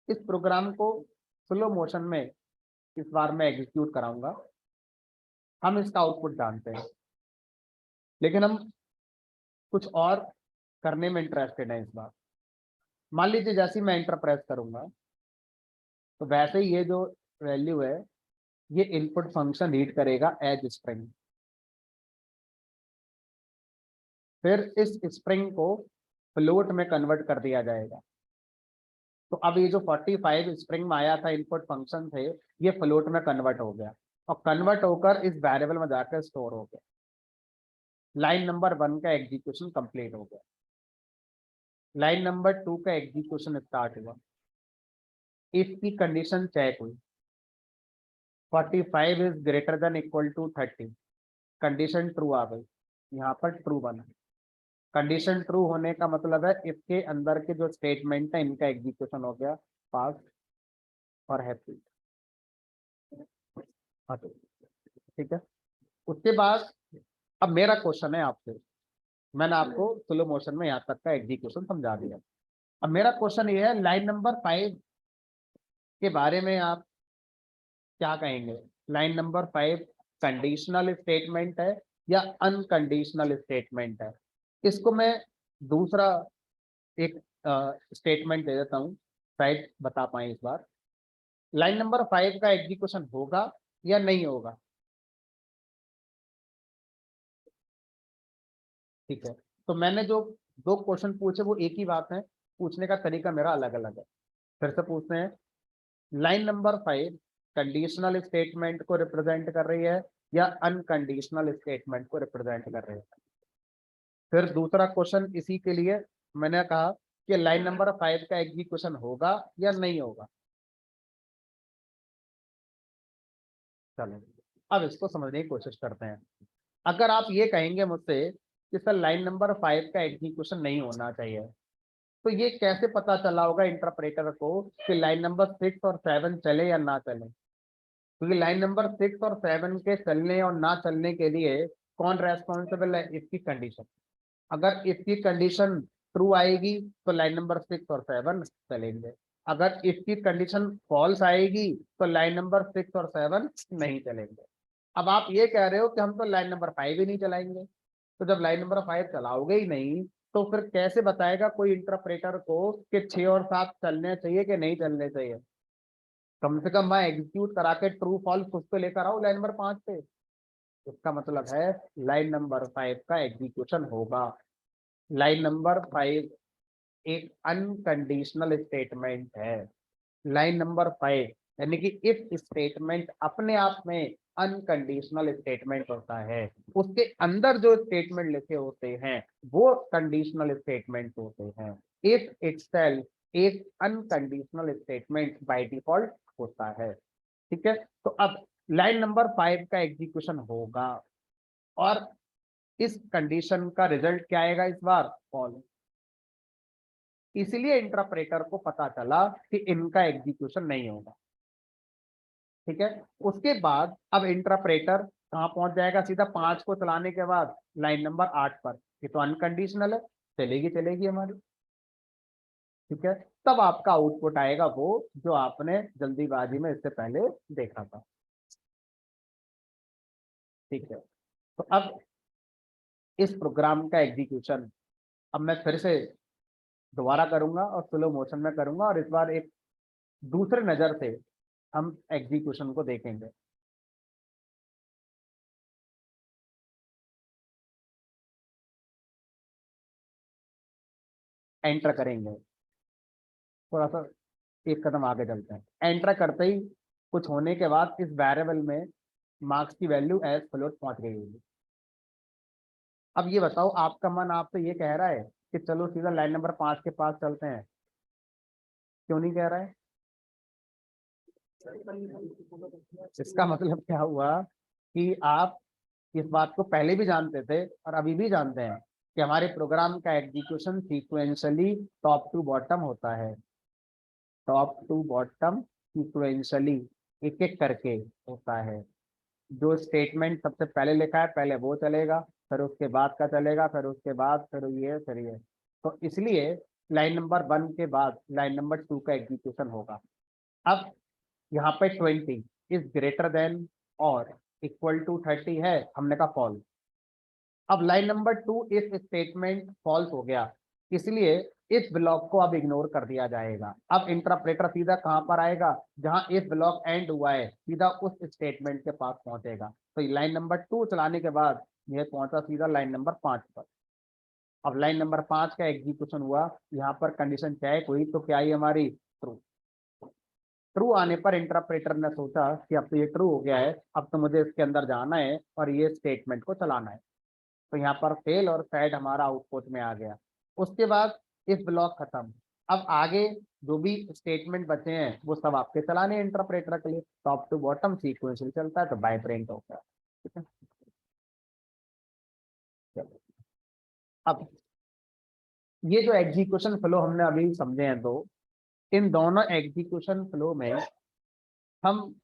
इस प्रोग्राम को स्लो मोशन में इस बार मैं एग्जीक्यूट कराऊंगा, हम इसका आउटपुट जानते हैं, लेकिन हम कुछ और करने में इंटरेस्टेड हैं इस बार। मान लीजिए जैसे ही मैं एंटर प्रेस करूंगा तो वैसे ही ये जो वैल्यू है ये इनपुट फंक्शन रीड करेगा एज स्ट्रिंग, फिर इस स्ट्रिंग को फ्लोट में कन्वर्ट कर दिया जाएगा। तो अब ये जो 45 स्ट्रिंग में आया था इनपुट फंक्शन से, ये फ्लोट में कन्वर्ट हो गया और कन्वर्ट होकर इस वेरिएबल में जाकर स्टोर हो गया। लाइन नंबर 1 का एग्जीक्यूशन कंप्लीट हो गया, लाइन नंबर 2 का एग्जीक्यूशन स्टार्ट हुआ, इसकी कंडीशन चेक हुई 45 is greater than equal to 30, condition true आ गई, यहाँ पर ट्रू बना। कंडीशन ट्रू होने का मतलब है इसके अंदर के जो स्टेटमेंट है इनका एग्जीक्यूशन हो गया, पास और हैप्पी। हाँ तो ठीक है। उसके बाद अब मेरा क्वेश्चन है आपसे, मैंने आपको स्लो मोशन में यहाँ तक का एग्जीक्यूशन समझा दिया। अब मेरा क्वेश्चन ये है, लाइन नंबर 5 के बारे में आप क्या कहेंगे? लाइन नंबर 5 कंडीशनल स्टेटमेंट है या अनकंडीशनल स्टेटमेंट है? इसको मैं दूसरा एक स्टेटमेंट दे देता हूँ, शायद बता पाए इस बार। लाइन नंबर 5 का एग्जीक्यूशन होगा या नहीं होगा? ठीक है, तो मैंने जो दो क्वेश्चन पूछे वो एक ही बात है, पूछने का तरीका मेरा अलग अलग है। फिर से पूछते हैं, लाइन नंबर 5 कंडीशनल स्टेटमेंट को रिप्रेजेंट कर रही है या अनकंडीशनल स्टेटमेंट को रिप्रेजेंट कर रही है? फिर दूसरा क्वेश्चन इसी के लिए मैंने कहा कि लाइन नंबर 5 का एग्जीक्यूशन होगा या नहीं होगा। चलो अब इसको समझने की कोशिश करते हैं। अगर आप ये कहेंगे मुझसे कि सर लाइन नंबर 5 का एग्जीक्यूशन नहीं होना चाहिए, तो ये कैसे पता चला होगा इंटरप्रेटर को कि लाइन नंबर 6 और 7 चले या ना चले? क्योंकि लाइन नंबर 6 और 7 के चलने और ना चलने के लिए कौन रेस्पॉन्सिबल है? इसकी कंडीशन। अगर इसकी कंडीशन ट्रू आएगी तो लाइन नंबर 6 और 7 चलेंगे, अगर इसकी कंडीशन फॉल्स आएगी तो लाइन नंबर 6 और 7 नहीं चलेंगे। अब आप ये कह रहे हो कि हम तो लाइन नंबर 5 ही नहीं चलाएंगे, तो जब लाइन नंबर 5 चलाओगे ही नहीं तो फिर कैसे बताएगा कोई इंटरप्रेटर को कि 6 और 7 चलने चाहिए कि नहीं चलने चाहिए? कम से कम मैं एग्जीक्यूट करा के ट्रू फॉल्स कुछ तो लेकर आओ लाइन नंबर 5 पे। इसका मतलब है लाइन नंबर 5 का एग्जीक्यूशन होगा। लाइन नंबर 5 एक अनकंडीशनल स्टेटमेंट है। लाइन नंबर 5 यानी कि इफ स्टेटमेंट अपने आप में अनकंडीशनल स्टेटमेंट होता है, उसके अंदर जो स्टेटमेंट लिखे होते हैं वो कंडीशनल स्टेटमेंट होते हैं। इफ इटसेल्फ एक अनकंडीशनल स्टेटमेंट बाय डिफॉल्ट होता है। ठीक है, तो अब लाइन नंबर 5 का एग्जीक्यूशन होगा और इस कंडीशन का रिजल्ट क्या आएगा इस बार? फॉल्स। इसलिए इंटरप्रेटर को पता चला कि इनका एग्जीक्यूशन नहीं होगा। ठीक है, उसके बाद अब इंटरप्रेटर कहां पहुंच जाएगा? सीधा 5 को चलाने के बाद लाइन नंबर 8 पर। ये तो अनकंडीशनल है, चलेगी चलेगी हमारी। ठीक है, तब आपका आउटपुट आएगा वो जो आपने जल्दीबाजी में इससे पहले देखा था। ठीक है, तो अब इस प्रोग्राम का एग्जीक्यूशन अब मैं फिर से दोबारा करूंगा और स्लो मोशन में करूंगा और इस बार एक दूसरे नजर से हम एग्जीक्यूशन को देखेंगे। एंटर करेंगे, थोड़ा सा एक कदम आगे चलते हैं। एंटर करते ही कुछ होने के बाद इस वेरिएबल में मार्क्स की वैल्यू एज फ्लोट पहुंच गई होगी। अब ये बताओ, आपका मन आपसे ये कह रहा है कि चलो सीधा लाइन नंबर 5 के पास चलते हैं? क्यों नहीं कह रहा है? इसका मतलब क्या हुआ कि आप इस बात को पहले भी जानते थे और अभी भी जानते हैं कि हमारे प्रोग्राम का execution sequentially top to bottom होता है। टॉप टू बॉटम सीक्वेंशियली एक एक करके होता है। जो स्टेटमेंट सबसे पहले लिखा है पहले वो चलेगा, फिर उसके बाद का चलेगा, फिर उसके बाद फिर ये फिर ये। तो इसलिए लाइन नंबर 1 के बाद लाइन नंबर 2 का एग्जीक्यूशन होगा। अब यहाँ पे 20 इज ग्रेटर देन और इक्वल टू 30 है, हमने कहा फॉल्स। अब line number 2 if statement false हो गया, इसलिए इस ब्लॉक को अब इग्नोर कर दिया जाएगा। अब इंटरप्रेटर सीधा कहां पर आएगा? जहां इफ ब्लॉक एंड हुआ है सीधा उस स्टेटमेंट के पास पहुंचेगा। तो लाइन नंबर 2 चलाने के बाद यह पहुंचा सीधा लाइन नंबर 5 पर। अब लाइन नंबर 5 का एग्जीक्यूशन हुआ, यहाँ पर कंडीशन चेक हुई तो क्या आई हमारी? ट्रू। ट्रू आने पर इंटरप्रेटर ने सोचा कि अब तो ये ट्रू हो गया है, अब तो मुझे इसके अंदर जाना है और ये स्टेटमेंट को चलाना है। तो यहाँ पर फेल और फैड हमारा आउटपुट में आ गया। उसके बाद इस ब्लॉक खत्म। अब आगे जो भी स्टेटमेंट बचे हैं वो सब आपके चलाने इंटरप्रेटर के लिए। टॉप टू बॉटम सीक्वेंशियल चलता है तो बाय प्रिंट होता है। ठीक है। अब ये जो एग्जीक्यूशन फ्लो हमने अभी समझे हैं, तो इन दोनों एग्जीक्यूशन फ्लो में हम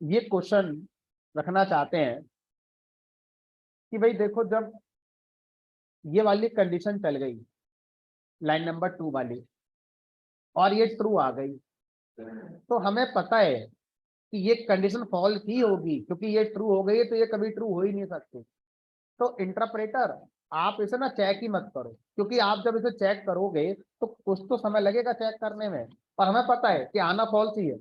ये क्वेश्चन रखना चाहते हैं कि भाई देखो, जब ये वाली कंडीशन चल गई लाइन नंबर 2 वाली और ये ट्रू आ गई, तो हमें पता है कि ये कंडीशन फॉल्स ही होगी, क्योंकि ये ट्रू हो गई है तो ये कभी ट्रू हो ही नहीं सकती। तो इंटरप्रेटर आप इसे ना चेक ही मत करो, क्योंकि आप जब इसे चेक करोगे तो कुछ तो समय लगेगा चेक करने में, और हमें पता है कि आना फॉल्स ही है।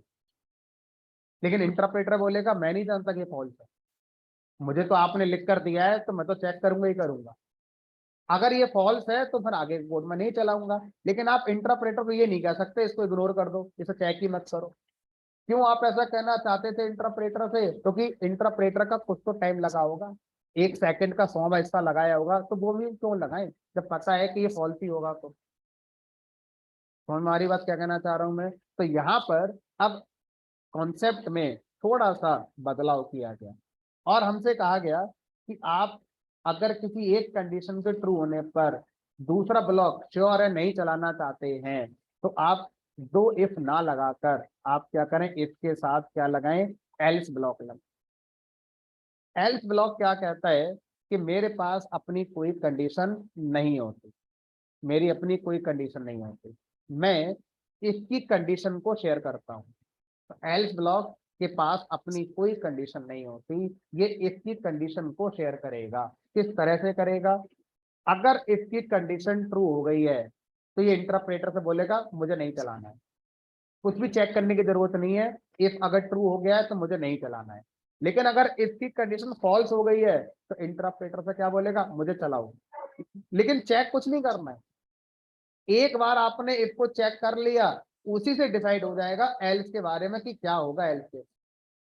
लेकिन इंटरप्रेटर बोलेगा मैं नहीं जानता कि फॉल्स है, मुझे तो आपने लिख कर दिया है तो मैं तो चेक करूंगा ही करूंगा। अगर ये फॉल्स है तो फिर आगे कोड में नहीं चलाऊंगा। लेकिन आप इंटरप्रेटर को ये नहीं कह सकते इसको इग्नोर कर दो, इसे चेक ही मत करो। क्यों आप ऐसा कहना चाहते थे इंटरप्रेटर से? क्योंकि इंटरप्रेटर का कुछ तो टाइम लगा होगा, 1 सेकंड का 100वां हिस्सा लगाया होगा, तो वो भी क्यों लगाए जब पता है कि ये फॉल्स ही होगा। तो हमारी बात क्या कहना चाह रहा हूं मैं, तो यहाँ पर अब कॉन्सेप्ट में थोड़ा सा बदलाव किया गया और हमसे कहा गया कि आप अगर किसी एक कंडीशन के ट्रू होने पर दूसरा ब्लॉक श्योर है नहीं चलाना चाहते हैं, तो आप दो इफ ना लगाकर आप क्या करें, इफ के साथ क्या लगाएं, एल्स ब्लॉक लगाएं। एल्स ब्लॉक क्या कहता है कि मेरे पास अपनी कोई कंडीशन नहीं होती, मेरी अपनी कोई कंडीशन नहीं होती, मैं इसकी कंडीशन को शेयर करता हूं। तो एल्स ब्लॉक के पास अपनी कोई कंडीशन नहीं होती, ये इसकी कंडीशन को शेयर करेगा। किस तरह से करेगा? अगर इसकी कंडीशन ट्रू हो गई है तो ये इंटरप्रेटर से बोलेगा मुझे नहीं चलाना है, कुछ भी चेक करने की जरूरत नहीं है। इफ अगर ट्रू हो गया है तो मुझे नहीं चलाना है। लेकिन अगर इसकी कंडीशन फॉल्स हो गई है तो इंटरप्रेटर से क्या बोलेगा, मुझे चलाओ। लेकिन चेक कुछ नहीं करना है, एक बार आपने इसको चेक कर लिया उसी से डिसाइड हो जाएगा एल्स के बारे में कि क्या होगा एल्स के।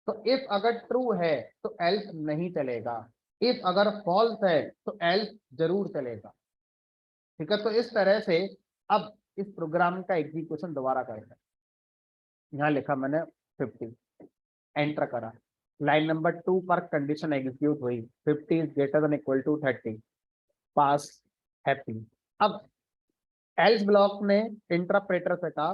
तो इफ अगर ट्रू है तो एल्स नहीं चलेगा, इफ अगर फॉल्स है तो एल्स जरूर चलेगा। ठीक है, तो इस तरह से अब इस प्रोग्राम का एग्जीक्यूशन दोबारा करते हैं। यहाँ लिखा मैंने 50, एंटर करा, लाइन नंबर 2 पर कंडीशन एग्जीक्यूट हुई, 50 is greater than equal to 30, pass happy. अब एल्स ब्लॉक ने इंटरप्रेटर से कहा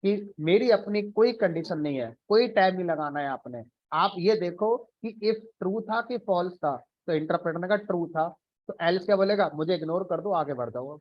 कि मेरी अपनी कोई कंडीशन नहीं है, कोई टाइम नहीं लगाना है आपने, आप ये देखो कि इफ ट्रू था कि फॉल्स था। तो इंटरप्रेटर ने कहा ट्रू था, तो एल्स क्या बोलेगा, मुझे इग्नोर कर दो, आगे बढ़ जाओ,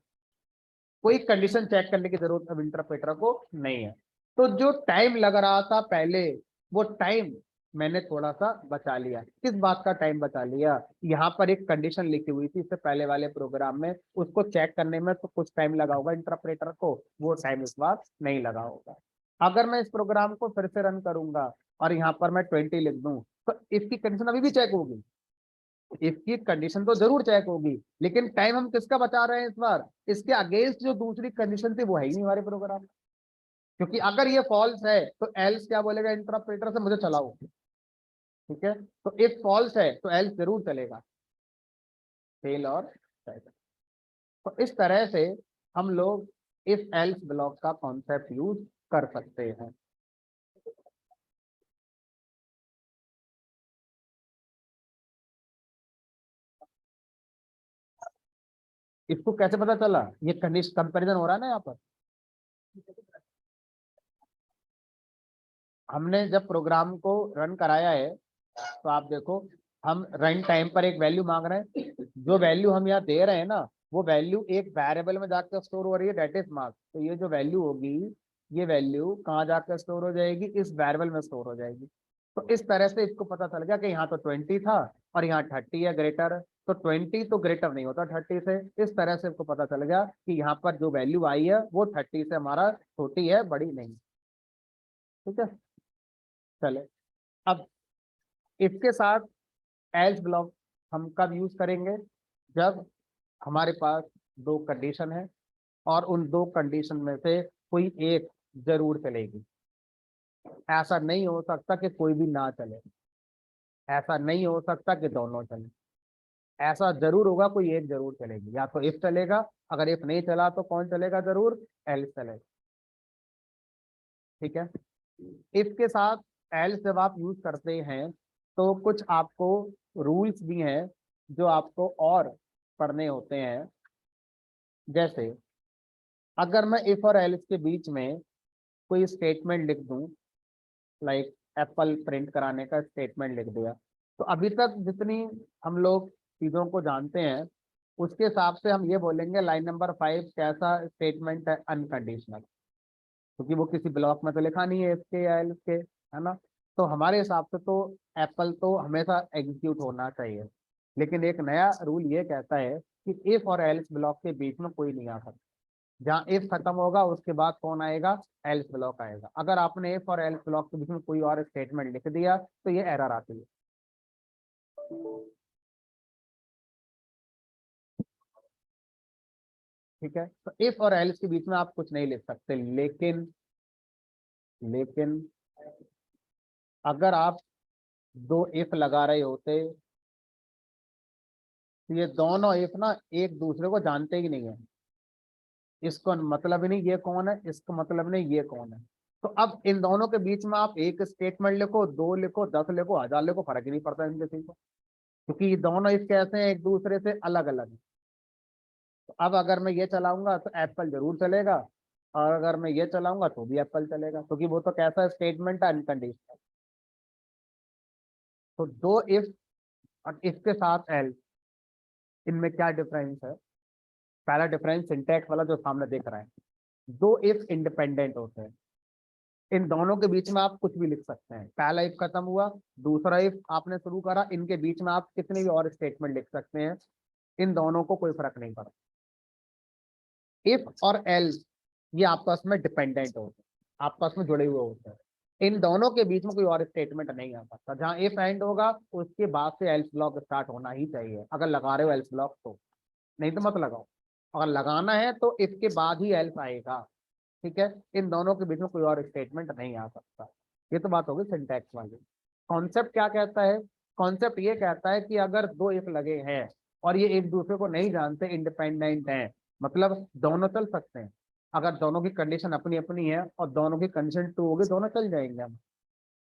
कोई कंडीशन चेक करने की जरूरत अब इंटरप्रेटर को नहीं है। तो जो टाइम लग रहा था पहले, वो टाइम मैंने थोड़ा सा बचा लिया। किस बात का टाइम बचा लिया? यहाँ पर एक कंडीशन लिखी हुई थी इससे पहले वाले प्रोग्राम में, उसको चेक करने में तो कुछ टाइम लगा होगा इंटरप्रेटर को, वो टाइम इस बार नहीं लगा होगा। अगर मैं इस प्रोग्राम को फिर से रन करूंगा और यहाँ पर मैं 20 लिख दूं, तो इसकी कंडीशन अभी भी चेक होगी, इसकी कंडीशन तो जरूर चेक होगी, लेकिन टाइम हम किसका बचा रहे हैं इस बार, इसके अगेंस्ट जो दूसरी कंडीशन थी वो है ही नहीं हमारे प्रोग्राम में। क्योंकि अगर ये फॉल्स है तो एल्स क्या बोलेगा इंटरप्रेटर से, मुझे चलाओ। ठीक है, तो इफ फॉल्स है तो एल्स जरूर चलेगा, फेल और चलेगा। तो इस तरह से हम लोग इफ एल्स ब्लॉक का कॉन्सेप्ट यूज कर सकते हैं। इसको कैसे पता चला? ये कंडीशन कंपेरिजन हो रहा है ना यहाँ पर। हमने जब प्रोग्राम को रन कराया है तो आप देखो, हम रन टाइम पर एक वैल्यू मांग रहे हैं, जो वैल्यू हम यहाँ दे रहे हैं ना, वो वैल्यू एक वेरिएबल में जाकर स्टोर हो रही है, दैट इज मार्क्स। तो ये जो वैल्यू होगी, ये वैल्यू कहाँ जाकर स्टोर हो जाएगी, इस वेरिएबल में स्टोर हो जाएगी। तो इस तरह से इसको पता चल गया कि यहाँ तो 20 था और यहाँ 30 है ग्रेटर, तो 20 तो ग्रेटर नहीं होता 30 से। इस तरह से इसको पता चल गया कि यहाँ पर जो वैल्यू आई है वो 30 से हमारा छोटी है, बड़ी नहीं। ठीक है, चले। अब इसके साथ एल्स ब्लॉक हम कब यूज करेंगे? जब हमारे पास दो कंडीशन है और उन दो कंडीशन में से कोई एक जरूर चलेगी। ऐसा नहीं हो सकता कि कोई भी ना चले, ऐसा नहीं हो सकता कि दोनों चले, ऐसा जरूर होगा कोई एक जरूर चलेगी। या तो इफ चलेगा, अगर इफ नहीं चला तो कौन चलेगा जरूर, एल्स चलेगा। ठीक है, इफ के साथ एल्स जब आप यूज करते हैं तो कुछ आपको रूल्स भी हैं जो आपको और पढ़ने होते हैं। जैसे अगर मैं इफ और एल्स के बीच में कोई स्टेटमेंट लिख दूं, लाइक एप्पल प्रिंट कराने का स्टेटमेंट लिख दिया, तो अभी तक जितनी हम लोग चीजों को जानते हैं उसके हिसाब से हम ये बोलेंगे लाइन नंबर 5 कैसा स्टेटमेंट है, अनकंडीशनल, क्योंकि वो किसी ब्लॉक में तो लिखा नहीं है इसके या एल्स के, है ना। तो हमारे हिसाब से तो एप्पल तो हमेशा एग्जीक्यूट होना चाहिए। लेकिन एक नया रूल ये कहता है कि इफ और एल्स ब्लॉक के बीच में कोई नहीं आ सकता। जहाँ इफ खत्म होगा उसके बाद कौन आएगा, एल्स ब्लॉक आएगा। अगर आपने इफ और एल्स ब्लॉक के बीच में कोई और स्टेटमेंट लिख दिया तो ये एरर आती है। ठीक है, तो इफ और एल्स के बीच में आप कुछ नहीं लिख सकते। लेकिन अगर आप दो इफ लगा रहे होते तो ये दोनों इफ ना एक दूसरे को जानते ही नहीं है। इसको मतलब ही नहीं ये कौन है, इसको मतलब नहीं ये कौन है। तो अब इन दोनों के बीच में आप एक स्टेटमेंट लिखो, दो लिखो, 10 लिखो, 1000 लिखो, फर्क ही नहीं पड़ता इनके किसी को, क्योंकि ये दोनों इफ कैसे हैं, एक दूसरे से अलग अलग हैं। तो अब अगर मैं ये चलाऊंगा तो एप्पल जरूर चलेगा, और अगर मैं ये चलाऊंगा तो भी एप्पल चलेगा, क्योंकि वो तो कैसा स्टेटमेंट है, अनकंडीशनल। तो दो इफ और इफ के साथ एल्स, इनमें क्या डिफरेंस है। पहला डिफरेंस सिंटैक्स वाला जो सामने दिख रहा है, दो इफ इंडिपेंडेंट होते हैं। इन दोनों के बीच में आप कुछ भी लिख सकते हैं। पहला इफ खत्म हुआ, दूसरा इफ आपने शुरू करा, इनके बीच में आप कितने भी और स्टेटमेंट लिख सकते हैं, इन दोनों को कोई फर्क नहीं पड़ता। इफ और एल्स ये आपस में डिपेंडेंट होते हैं, आपस में जुड़े हुए होते हैं। इन दोनों के बीच में कोई और स्टेटमेंट नहीं आ सकता। जहां इफ एंड होगा उसके बाद से एल्स ब्लॉक स्टार्ट होना ही चाहिए, अगर लगा रहे हो एल्स ब्लॉक तो। नहीं तो मत लगाओ, अगर लगाना है तो इफ के बाद ही एल्स आएगा। ठीक है, इन दोनों के बीच में कोई और स्टेटमेंट नहीं आ सकता। ये तो बात होगी सिंटैक्स वाली। कॉन्सेप्ट क्या कहता है, कॉन्सेप्ट ये कहता है कि अगर दो इफ लगे हैं और ये एक दूसरे को नहीं जानते, इंडिपेंडेंट हैं, मतलब दोनों चल सकते हैं। अगर दोनों की कंडीशन अपनी अपनी है और दोनों की कंडीशन ट्रू होगी, दोनों चल जाएंगे हम।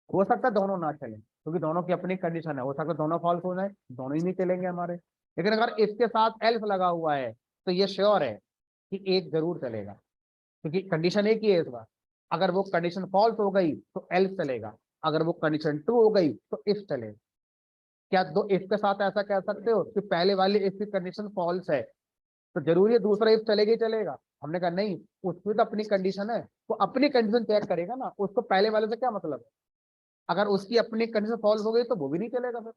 हो सकता है दोनों ना चलें, क्योंकि दोनों की अपनी कंडीशन है, हो सकता है दोनों फॉल्स हो जाए, दोनों ही नहीं चलेंगे हमारे। लेकिन अगर इसके साथ एल्स लगा हुआ है तो ये श्योर है कि एक जरूर चलेगा, क्योंकि कंडीशन एक ही है इस बार। अगर वो कंडीशन फॉल्स हो गई तो एल्स चलेगा, अगर वो कंडीशन ट्रू हो गई तो इफ चलेगा। क्या दो इफ के साथ ऐसा कह सकते हो कि पहले वाली इफ की कंडीशन फॉल्स है तो जरूरी है दूसरा इफ चलेगा ही चलेगा। हमने कहा नहीं, उसमें तो अपनी कंडीशन है, वो अपनी कंडीशन चेक करेगा ना, उसको पहले वाले से क्या मतलब है। अगर उसकी अपनी कंडीशन फॉल्स हो गई तो वो भी नहीं चलेगा फिर,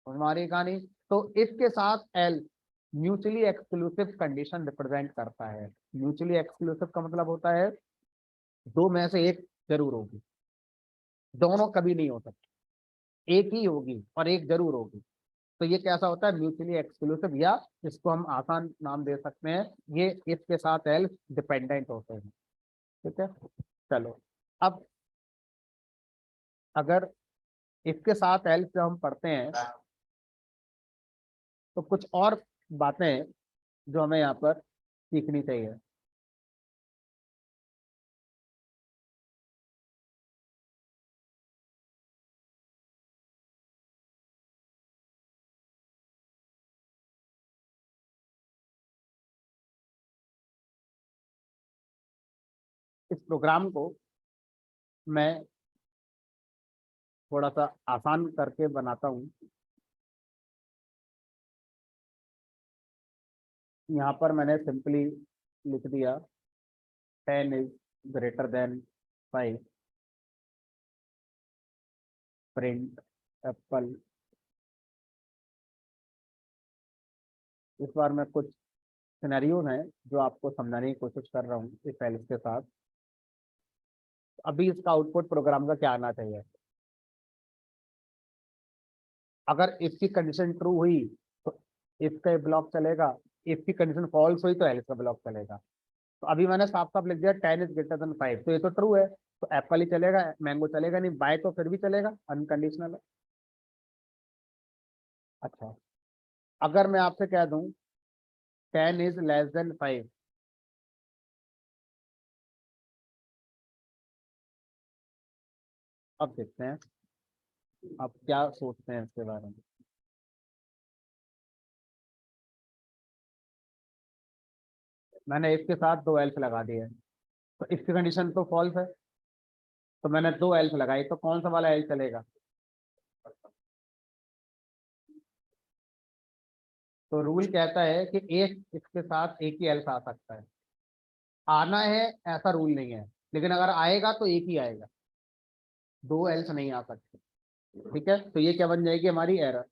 हमारी कहानी। तो इफ के साथ L mutually exclusive condition represent करता है। म्यूचुअली एक्सक्लूसिव का मतलब होता है दो में से एक जरूर होगी, दोनों कभी नहीं हो सकती, एक ही होगी और एक जरूर होगी। तो ये कैसा होता है, म्यूचुअली एक्सक्लूसिव, या इसको हम आसान नाम दे सकते हैं, ये इफ के साथ एल्स डिपेंडेंट होते हैं। ठीक है, चलो। अब अगर इफ के साथ एल्स जब हम पढ़ते हैं तो कुछ और बातें जो हमें यहाँ पर सीखनी चाहिए। इस प्रोग्राम को मैं थोड़ा सा आसान करके बनाता हूँ। यहाँ पर मैंने सिंपली लिख दिया 10 is greater then 5, print Apple. इस बार मैं कुछ सिनेरियोज हैं जो आपको समझाने की कोशिश कर रहा हूँ इस एल्स के साथ। अभी इसका आउटपुट प्रोग्राम का क्या आना चाहिए। अगर इफ की कंडीशन ट्रू हुई तो इफ का ब्लॉक चलेगा, इफ की कंडीशन फॉल्स हुई तो एल्स का ब्लॉक चलेगा। तो अभी मैंने साफ साफ लिख दिया 10 इज ग्रेटर देन 5, तो ये तो ट्रू है, तो एप्पल ही चलेगा, मैंगो चलेगा नहीं, बाय तो फिर भी चलेगा, अनकंडीशनल है। अच्छा, अगर मैं आपसे कह दूं 10 इज लेस देन 5, अब देखते हैं आप क्या सोचते हैं इसके बारे में। मैंने इफ के साथ 2 एल्स लगा दिए, तो इसकी कंडीशन तो फॉल्स है, तो मैंने 2 एल्स लगाई, तो कौन सा वाला एल चलेगा? तो रूल कहता है कि एक इसके साथ एक ही एल्स आ सकता है। आना है ऐसा रूल नहीं है, लेकिन अगर आएगा तो एक ही आएगा, 2 एल्स नहीं आ सकते। ठीक है, तो ये क्या बन जाएगी हमारी एरर।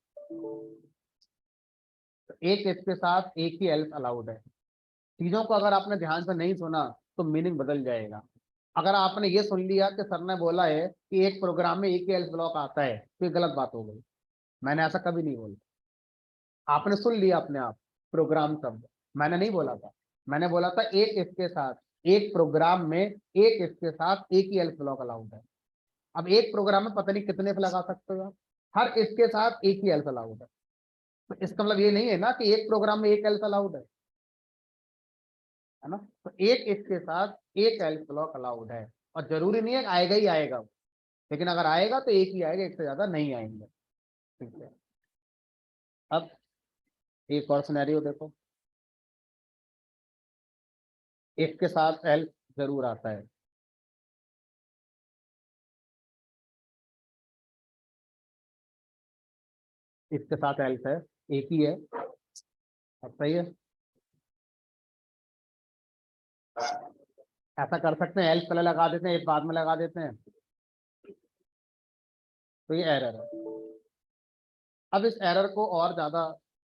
तो एक इसके साथ एक ही एल्स अलाउड है। चीजों को अगर आपने ध्यान से नहीं सुना तो मीनिंग बदल जाएगा। अगर आपने ये सुन लिया कि सर ने बोला है कि एक प्रोग्राम में एक ही एल्स ब्लॉक आता है, तो ये गलत बात हो गई। मैंने ऐसा कभी नहीं बोला, आपने सुन लिया अपने आप प्रोग्राम शब्द, मैंने नहीं बोला था। मैंने बोला था एक इसके साथ, एक प्रोग्राम में एक इसके साथ एक ही एल्स ब्लॉक अलाउड है। अब एक प्रोग्राम में पता नहीं कितने पे लगा सकते हो आप, हर इसके साथ एक ही एल्स अलाउड है। तो इसका मतलब ये नहीं है ना कि एक प्रोग्राम में एक एल्स अलाउड है ना। तो एक इसके साथ एक एल्स ब्लॉक अलाउड है, और जरूरी नहीं है कि आएगा ही आएगा वो, लेकिन अगर आएगा तो एक ही आएगा, एक से ज्यादा नहीं आएंगे। ठीक है, अब एक और सिनेरियो देखो, इसके साथ एल्स जरूर आता है। इसके साथ एल्स है, एक ही है। अब सही है, ऐसा कर सकते हैं, एल्स पहले लगा देते हैं, एक बाद में लगा देते हैं, तो ये एरर है। अब इस एरर को और ज्यादा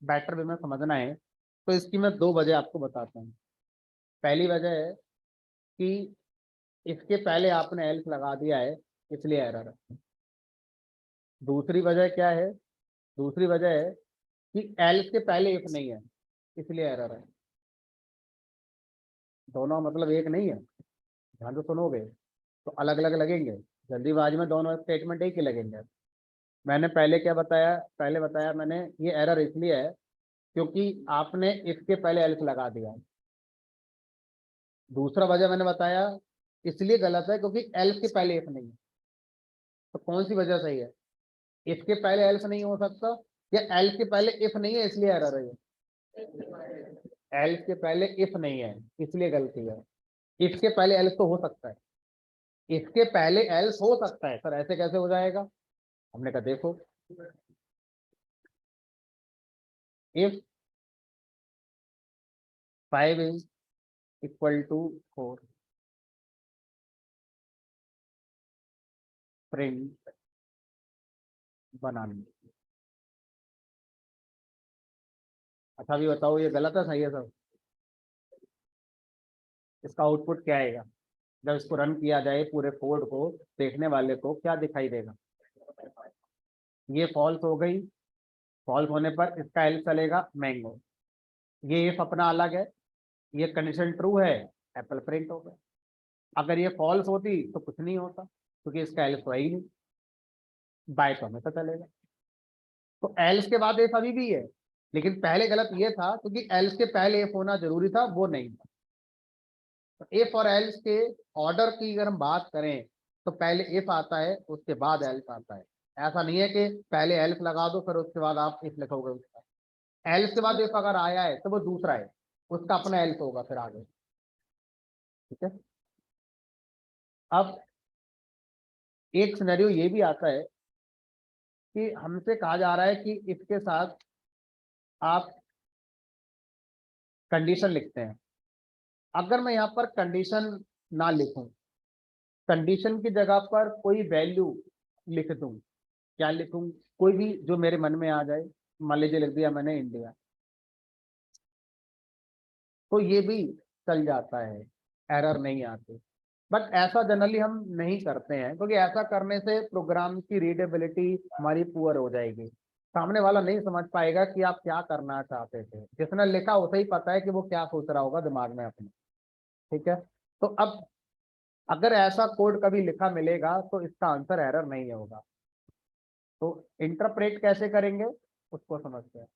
बेटर वे में समझना है, तो इसकी मैं 2 वजह आपको बताता हूँ। पहली वजह है कि इसके पहले आपने एल्स लगा दिया है, इसलिए एरर है। दूसरी वजह क्या है? दूसरी वजह है कि एल्स के पहले इफ नहीं है, इसलिए एरर है। दोनों मतलब एक नहीं है, ध्यान से सुनोगे तो अलग अलग लगेंगे, जल्दीबाजी में दोनों स्टेटमेंट एक ही लगेंगे। मैंने पहले क्या बताया? पहले बताया मैंने ये एरर इसलिए है क्योंकि आपने इसके पहले एल्स लगा दिया। दूसरा वजह मैंने बताया इसलिए गलत है क्योंकि एल्स के पहले इफ नहीं है। तो कौन सी वजह सही है? इसके पहले एल्स नहीं हो सकता, या एल्स के पहले इफ नहीं है इसलिए एरर है? एल्स के पहले इफ नहीं है इसलिए गलती है। इसके पहले एल्स तो हो सकता है, इसके पहले एल्स हो सकता है सर, ऐसे कैसे हो जाएगा? हमने कहा देखो, if 5 is equal to 4, print बनाना। अच्छा भी बताओ, ये गलत है सही है सब? इसका आउटपुट क्या आएगा जब इसको रन किया जाए? पूरे कोड को देखने वाले को क्या दिखाई देगा? ये फॉल्स हो गई, फॉल्स होने पर इसका एल्स चलेगा मैंगो। ये इफ अपना अलग है, ये कंडीशन ट्रू है, एप्पल प्रिंट हो गया। अगर ये फॉल्स होती तो कुछ नहीं होता, क्योंकि इसका एल्स तो है ही नहीं, बाय तो हमेशा चलेगा। तो एल्स के बाद इफ अभी भी है, लेकिन पहले गलत ये था क्योंकि एल्स के पहले इफ होना जरूरी था, वो नहीं था। तो इफ और एल्स के ऑर्डर की अगर हम बात करें तो पहले इफ आता है, उसके बाद एल्स आता है। ऐसा नहीं है कि पहले एल्स लगा दो फिर उसके बाद आप इफ लिखोगे उसका। एल्स के बाद इफ अगर आया है तो वो दूसरा है, उसका अपना एल्स होगा फिर आगे। ठीक है, अब एक सिनेरियो ये भी आता है कि हमसे कहा जा रहा है कि इसके साथ आप कंडीशन लिखते हैं। अगर मैं यहाँ पर कंडीशन ना लिखूं, कंडीशन की जगह पर कोई वैल्यू लिख दूं, क्या लिखूं? कोई भी जो मेरे मन में आ जाए, मान लीजिए लिख दिया मैंने इंडिया, तो ये भी चल जाता है, एरर नहीं आती। बट ऐसा जनरली हम नहीं करते हैं, क्योंकि ऐसा करने से प्रोग्राम की रीडेबिलिटी हमारी पुअर हो जाएगी। सामने वाला नहीं समझ पाएगा कि आप क्या करना चाहते थे। जिसने लिखा उसे ही पता है कि वो क्या सोच रहा होगा दिमाग में अपने। ठीक है, तो अब अगर ऐसा कोड कभी लिखा मिलेगा तो इसका आंसर एरर नहीं होगा। तो इंटरप्रेट कैसे करेंगे उसको समझते हैं।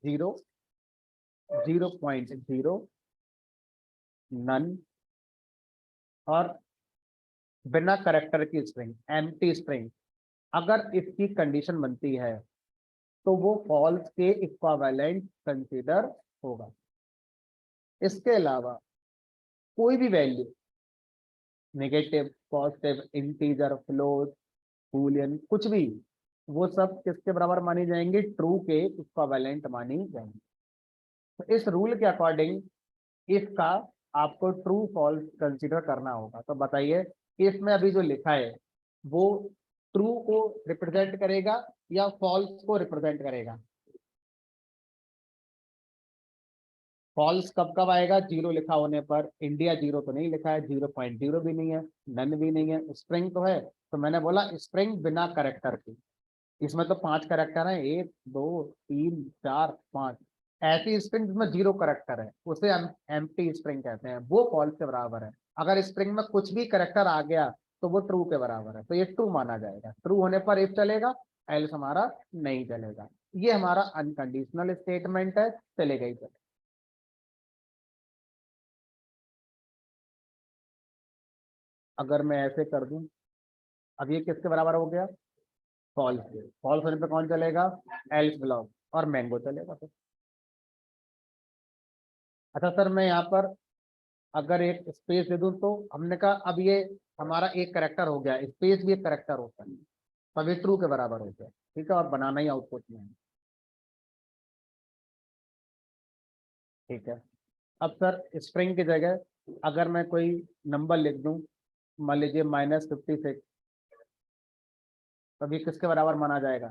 0, 0.0, नन, और बिना करेक्टर की स्ट्रिंग, एम्प्टी स्ट्रिंग। अगर इसकी कंडीशन बनती है तो वो फॉल्स के इक्विवेलेंट कंसीडर होगा। इसके अलावा कोई भी value, negative, positive, integer, float, Boolean, कुछ भी, वो सब किसके बराबर मानी जाएंगी? ट्रू के इक्विवेलेंट मानी जाएंगी। तो इस रूल के अकॉर्डिंग इसका आपको ट्रू फॉल्स कंसीडर करना होगा। तो बताइए, इसमें अभी जो लिखा है वो ट्रू को रिप्रेजेंट करेगा या फॉल्स को रिप्रेजेंट करेगा? फॉल्स कब कब आएगा? जीरो लिखा होने पर। इंडिया जीरो तो नहीं लिखा है, 0.0 भी नहीं है, नन भी नहीं है, स्ट्रिंग तो है। तो मैंने बोला स्ट्रिंग बिना करेक्टर की। इसमें तो 5 करेक्टर है, 1 2 3 4 5। ऐसी स्ट्रिंग जिसमें 0 करेक्टर है उसे एम्प्टी स्ट्रिंग कहते हैं, वो फॉल्स के बराबर है। अगर स्ट्रिंग में कुछ भी करेक्टर आ गया तो वो ट्रू के बराबर है, तो ये ट्रू माना जाएगा। ट्रू होने पर इफ चलेगा, एल्स हमारा नहीं चलेगा। ये हमारा अनकंडीशनल स्टेटमेंट है, चलेगा ही चलेगा। अगर मैं ऐसे कर दूं, अब ये किसके बराबर हो गया? फॉल्स के। फॉल्स होने पे कौन चलेगा? एल्स ब्लॉक, और मैंगो चलेगा फिर। अच्छा सर, मैं यहाँ पर अगर एक स्पेस दे दूं तो हमने कहा अब ये हमारा एक करेक्टर हो गया, स्पेस भी एक करेक्टर होता है, तब ये ट्रू के बराबर हो गया। ठीक है, और बनाना ही आउटपुट में है। ठीक है। अब सर स्ट्रिंग की जगह अगर मैं कोई नंबर लिख दूं, मान लीजिए -56, तब ये किसके बराबर माना जाएगा?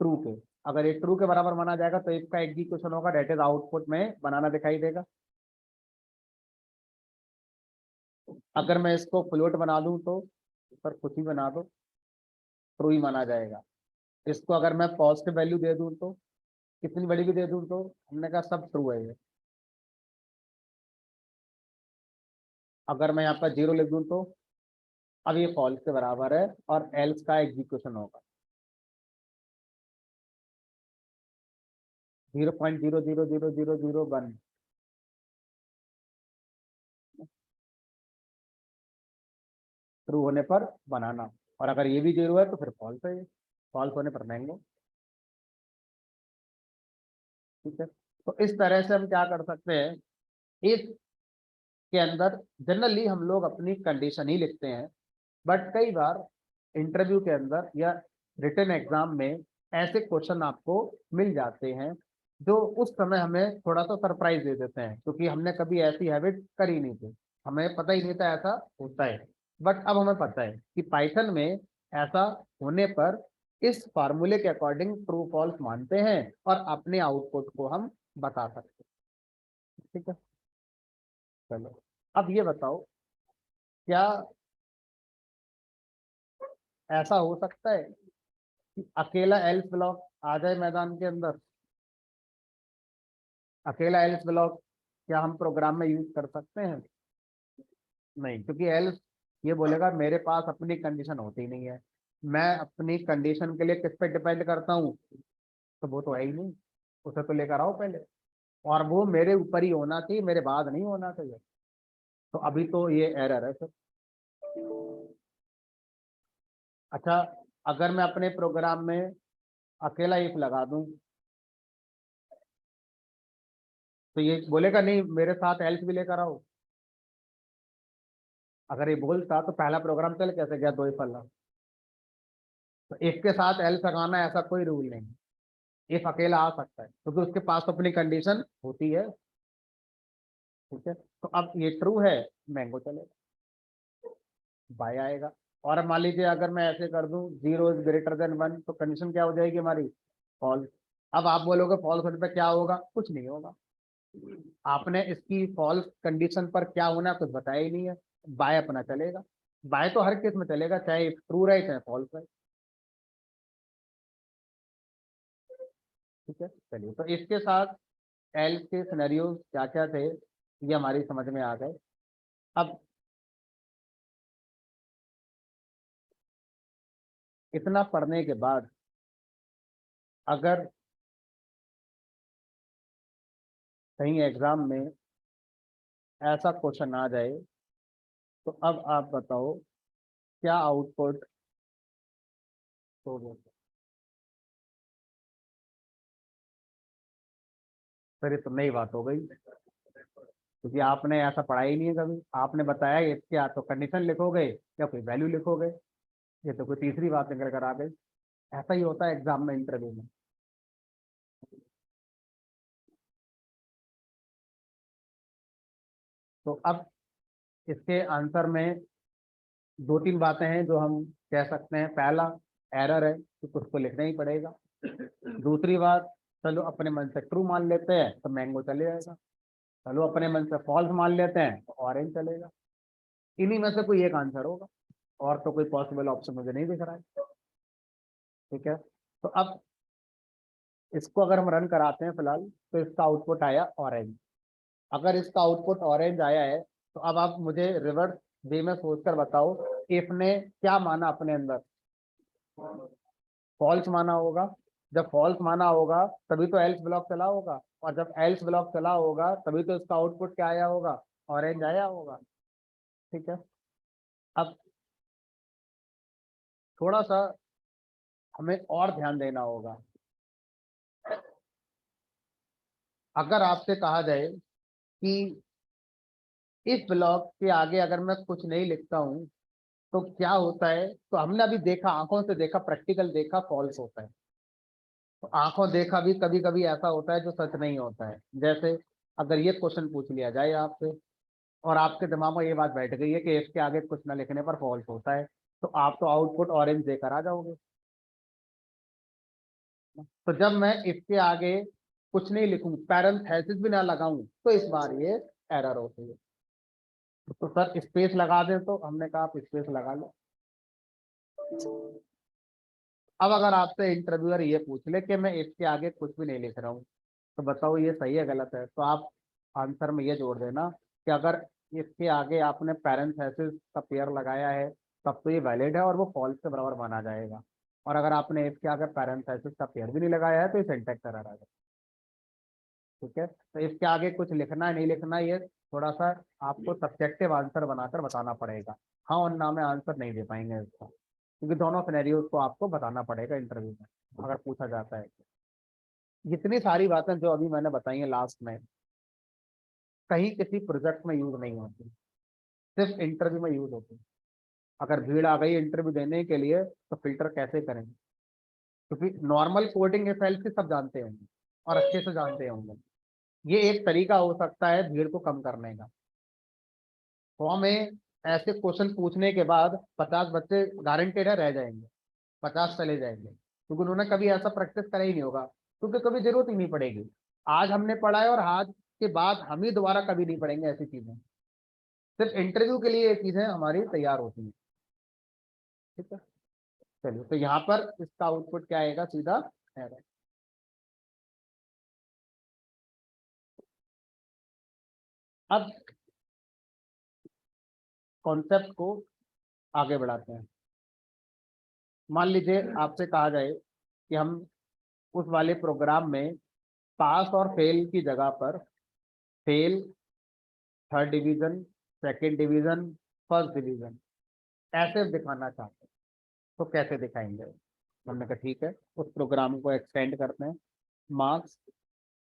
ट्रू के। अगर ये ट्रू के बराबर माना जाएगा तो इसका एग्जीक्यूशन होगा, डेट इज आउटपुट में बनाना दिखाई देगा। अगर मैं इसको फ्लोट बना दूं तो सर कुछ ही बना दो, ट्रू ही माना जाएगा। इसको अगर मैं पॉजिटिव वैल्यू दे दूं तो, कितनी बड़ी भी दे दूं तो, हमने कहा सब ट्रू है ये। अगर मैं यहाँ पर 0 लिख दूं तो अब ये फॉल्स के बराबर है और एल्स का एग्जीक्यूशन होगा। 0.0000001 ट्रू होने पर बनाना, और अगर ये भी 0 है तो फिर फॉल्स है ये। फॉल्स होने पर मैंगो। ठीक है। तो इस तरह से हम क्या कर सकते हैं, इस के अंदर जनरली हम लोग अपनी कंडीशन ही लिखते हैं, बट कई बार इंटरव्यू के अंदर या रिटन एग्जाम में ऐसे क्वेश्चन आपको मिल जाते हैं जो उस समय हमें थोड़ा सा सरप्राइज दे देते हैं, क्योंकि हमने कभी ऐसी हैबिट करी नहीं थी, हमें पता ही नहीं था ऐसा होता है। बट अब हमें पता है कि पाइथन में ऐसा होने पर इस फार्मूले के अकॉर्डिंग ट्रू फॉल्स मानते हैं और अपने आउटपुट को हम बता सकते हैं। ठीक है, चलो अब ये बताओ, क्या ऐसा हो सकता है कि अकेला एल्स ब्लॉक आ जाए मैदान के अंदर? अकेला एल्स ब्लॉक क्या हम प्रोग्राम में यूज कर सकते हैं? नहीं, क्योंकि एल्स ये बोलेगा मेरे पास अपनी कंडीशन होती नहीं है, मैं अपनी कंडीशन के लिए किस पे डिपेंड करता हूँ? तो वो तो है ही नहीं, उसे तो लेकर आओ पहले, और वो मेरे ऊपर ही होना चाहिए, मेरे बाद नहीं होना चाहिए। तो अभी तो ये एरर है सर। अच्छा, अगर मैं अपने प्रोग्राम में अकेला इफ लगा दूं तो ये बोलेगा नहीं मेरे साथ एल्स भी लेकर आओ। अगर ये बोलता तो पहला प्रोग्राम चल कैसे गया, दो इफ वाला। तो इफ के साथ एल्स लगाना ऐसा कोई रूल नहीं, इफ अकेला आ सकता है क्योंकि उसके पास तो अपनी कंडीशन होती है। ठीक है, तो अब ये ट्रू है, मैंगो चलेगा, बाय आएगा। और मान लीजिए अगर मैं ऐसे कर दूं 0 इज ग्रेटर देन 1, तो कंडीशन क्या हो जाएगी हमारी? फॉल्स। अब आप बोलोगे फॉल्स होने पर क्या होगा? कुछ नहीं होगा, आपने इसकी फॉल्स कंडीशन पर क्या होना है कुछ बताया ही नहीं है। बाय अपना चलेगा, बाय तो हर केस में चलेगा, चाहे ट्रू रहे चाहे फॉल्स रहे। ठीक है, चलिए, तो इसके साथ एल्स के सिनेरियोज क्या क्या थे ये हमारी समझ में आ गए। अब इतना पढ़ने के बाद अगर कहीं एग्जाम में ऐसा क्वेश्चन आ जाए तो अब आप बताओ क्या आउटपुट होगा? फिर ये तो नई बात हो गई, क्योंकि आपने ऐसा पढ़ा ही नहीं है कभी। आपने बताया इसके या तो कंडीशन लिखोगे या कोई वैल्यू लिखोगे, ये तो कोई तीसरी बात निकल कर आ गई। ऐसा ही होता है एग्जाम में, इंटरव्यू में। तो अब इसके आंसर में दो तीन बातें हैं जो हम कह सकते हैं। पहला, एरर है तो कुछ तो लिखना ही पड़ेगा। दूसरी बात, चलो अपने मन से ट्रू मान लेते हैं तो मैंगो चले जाएगा। चलो अपने मन से फॉल्स मान लेते हैं तो ऑरेंज चलेगा। इन्हीं में से कोई एक आंसर होगा, और तो कोई पॉसिबल ऑप्शन मुझे नहीं दिख रहा है। ठीक है, तो अब इसको अगर हम रन कराते हैं फिलहाल, तो इसका आउटपुट आया ऑरेंज। अगर इसका आउटपुट ऑरेंज आया है तो अब आप मुझे रिवर्स वे में सोचकर बताओ, इफ ने क्या माना अपने अंदर? फॉल्स माना होगा। जब फॉल्स माना होगा तभी तो एल्स ब्लॉक चला होगा, और जब एल्स ब्लॉक चला होगा तभी तो इसका आउटपुट क्या आया होगा? ऑरेंज आया होगा। ठीक है, अब थोड़ा सा हमें और ध्यान देना होगा। अगर आपसे कहा जाए कि इस ब्लॉक के आगे अगर मैं कुछ नहीं लिखता हूं तो क्या होता है, तो हमने अभी देखा, आंखों से देखा, प्रैक्टिकल देखा, फॉल्स होता है। तो आंखों देखा भी कभी कभी ऐसा होता है जो सच नहीं होता है। जैसे अगर ये क्वेश्चन पूछ लिया जाए आपसे, और आपके दिमाग में ये बात बैठ गई है कि इसके आगे कुछ ना लिखने पर फॉल्स होता है, तो आप तो आउटपुट ऑरेंज देकर आ जाओगे। तो जब मैं इसके आगे कुछ नहीं लिखूं, पैरेंथेसिस भी ना लगाऊं, तो इस बार ये एरर होती है। तो सर स्पेस लगा दें, तो हमने कहा आप स्पेस लगा लो। अब अगर आपसे इंटरव्यूअर ये पूछ ले कि मैं इसके आगे कुछ भी नहीं लिख रहा हूँ, तो बताओ ये सही है गलत है? तो आप आंसर में ये जोड़ देना कि अगर इसके आगे आपने पैरेंथेसिस का पेयर लगाया है तब तो ये वैलिड है और वो फॉल्स के बराबर माना जाएगा। और अगर आपने इसके आगे पैरेंथेसिस का पेयर भी नहीं लगाया है तो ये सिंटैक्स एरर आ जाएगा। ठीक है, तो इसके आगे कुछ लिखना है नहीं लिखना, ये थोड़ा सा आपको सब्जेक्टिव आंसर बनाकर बताना पड़ेगा। हाँ और ना में आंसर नहीं दे पाएंगे इसका, क्योंकि दोनों सिनेरियोज को आपको बताना पड़ेगा इंटरव्यू में अगर पूछा जाता है। जितनी सारी बातें जो अभी मैंने बताई हैं लास्ट में, कहीं किसी प्रोजेक्ट में यूज नहीं होती, सिर्फ इंटरव्यू में यूज होती। अगर भीड़ आ गई इंटरव्यू देने के लिए तो फिल्टर कैसे करेंगे? क्योंकि नॉर्मल कोडिंग एसएलसी सब जानते होंगे और अच्छे से जानते होंगे। ये एक तरीका हो सकता है भीड़ को कम करने का। फॉर्म में ऐसे क्वेश्चन पूछने के बाद 50 बच्चे गारंटेड है रह जाएंगे, 50 चले जाएंगे, क्योंकि उन्होंने कभी ऐसा प्रैक्टिस करा ही नहीं होगा, क्योंकि कभी जरूरत ही नहीं पड़ेगी। आज हमने पढ़ा है और आज के बाद हम ही दोबारा कभी नहीं पढ़ेंगे ऐसी चीजें। सिर्फ इंटरव्यू के लिए ये चीजें हमारी तैयार होती हैं। ठीक है, चलिए, तो यहाँ पर इसका आउटपुट क्या आएगा? सीधा एरर। अब कॉन्सेप्ट को आगे बढ़ाते हैं। मान लीजिए आपसे कहा जाए कि हम उस वाले प्रोग्राम में पास और फेल की जगह पर fail, third division, second division, first division ऐसे दिखाना चाहते हैं, तो कैसे दिखाएंगे? हमने कहा ठीक है, उस प्रोग्राम को एक्सटेंड करते हैं। मार्क्स,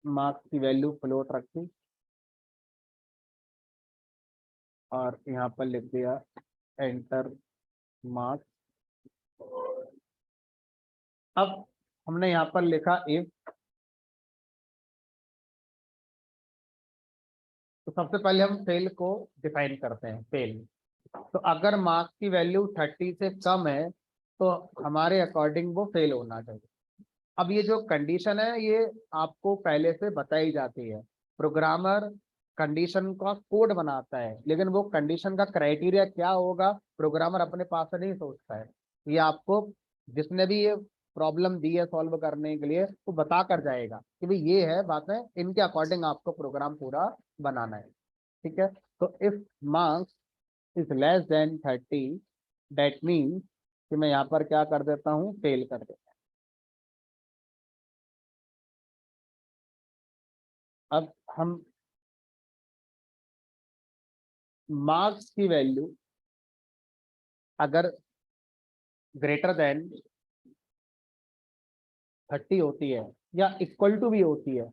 मार्क्स की वैल्यू फ्लोट रखी और यहाँ पर लिख दिया एंटर मार्क्स। अब हमने यहाँ पर लिखा इफ, तो सबसे पहले हम फेल को डिफाइन करते हैं। फेल, तो अगर मार्क्स की वैल्यू 30 से कम है तो हमारे अकॉर्डिंग वो फेल होना चाहिए। अब ये जो कंडीशन है ये आपको पहले से बताई जाती है। प्रोग्रामर कंडीशन का कोड बनाता है, लेकिन वो कंडीशन का क्राइटेरिया क्या होगा प्रोग्रामर अपने पास से नहीं सोचता है। ये आपको जिसने भी ये प्रॉब्लम दी है सॉल्व करने के लिए वो बता कर जाएगा कि भाई ये है बातें, इनके अकॉर्डिंग आपको प्रोग्राम पूरा बनाना है। ठीक है, तो if marks is less than 30, that means कि मैं यहाँ पर क्या कर देता हूँ? फेल कर देता हूँ। अब हम मार्क्स की वैल्यू अगर ग्रेटर देन 30 होती है या इक्वल टू भी होती है,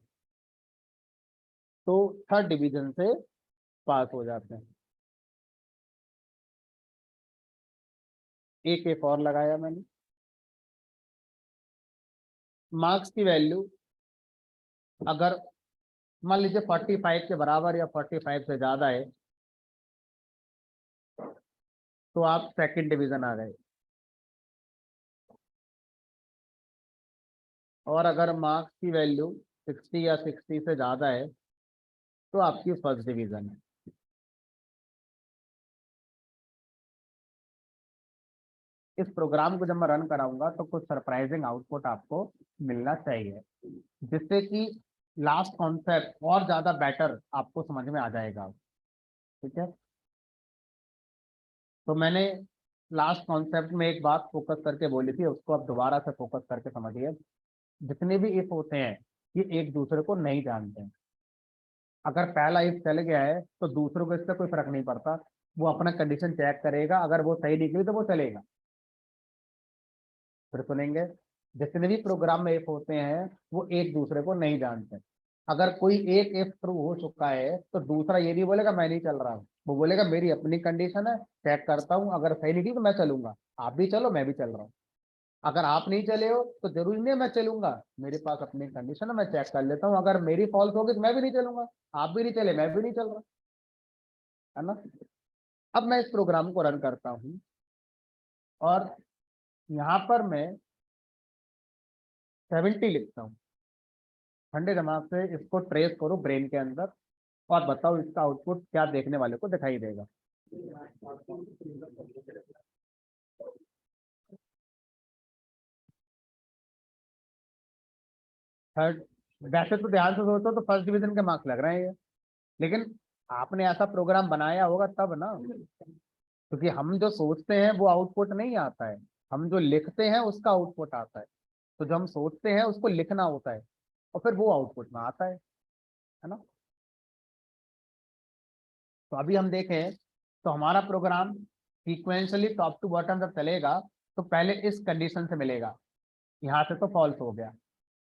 तो थर्ड डिवीजन से पास हो जाते हैं। एक और लगाया मैंने। मार्क्स की वैल्यू अगर मान लीजिए 45 के बराबर या 45 से ज्यादा है तो आप सेकंड डिवीजन आ गए, और अगर मार्क्स की वैल्यू 60 या 60 से ज्यादा है तो आपकी फर्स्ट डिवीजन है। इस प्रोग्राम को जब मैं रन कराऊंगा तो कुछ सरप्राइजिंग आउटपुट आपको मिलना चाहिए, जिससे कि लास्ट कॉन्सेप्ट और ज्यादा बेटर आपको समझ में आ जाएगा। ठीक है, तो मैंने लास्ट कॉन्सेप्ट में एक बात फोकस करके बोली थी, उसको आप दोबारा से फोकस करके समझिए। जितने भी इफ होते हैं ये एक दूसरे को नहीं जानते हैं। अगर पहला इफ चल गया है तो दूसरों को इससे कोई फर्क नहीं पड़ता, वो अपना कंडीशन चेक करेगा, अगर वो सही निकली तो वो चलेगा। फिर सुनेंगे, जितने भी प्रोग्राम में इफ होते हैं वो एक दूसरे को नहीं जानते। अगर कोई एक इफ ट्रू हो चुका है तो दूसरा ये नहीं बोलेगा मैं नहीं चल रहा हूँ, वो बोलेगा मेरी अपनी कंडीशन है, चेक करता हूँ, अगर सही निकली तो मैं चलूंगा, आप भी चलो मैं भी चल रहा हूँ। अगर आप नहीं चले हो तो जरूरी नहीं मैं चलूंगा, मेरे पास अपनी कंडीशन है, मैं चेक कर लेता हूँ, अगर मेरी फॉल्स होगी तो मैं भी नहीं चलूंगा, आप भी नहीं चले मैं भी नहीं चल रहा, है ना। अब मैं इस प्रोग्राम को रन करता हूँ और यहाँ पर मैं 70 लिखता हूँ। ठंडे दिमाग से इसको ट्रेस करो ब्रेन के अंदर और बताओ इसका आउटपुट क्या देखने वाले को दिखाई देगा। थर्ड, वैसे तो ध्यान से सोचो तो फर्स्ट डिवीजन के मार्क्स लग रहे हैं ये, लेकिन आपने ऐसा प्रोग्राम बनाया होगा तब ना, क्योंकि हम जो सोचते हैं वो आउटपुट नहीं आता है, हम जो लिखते हैं उसका आउटपुट आता है। तो जो हम सोचते हैं उसको लिखना होता है और फिर वो आउटपुट में आता है ना। तो अभी हम देखें तो हमारा program sequentially top to bottom जब चलेगा तो पहले इस कंडीशन से मिलेगा, यहाँ से तो फॉल्स हो गया,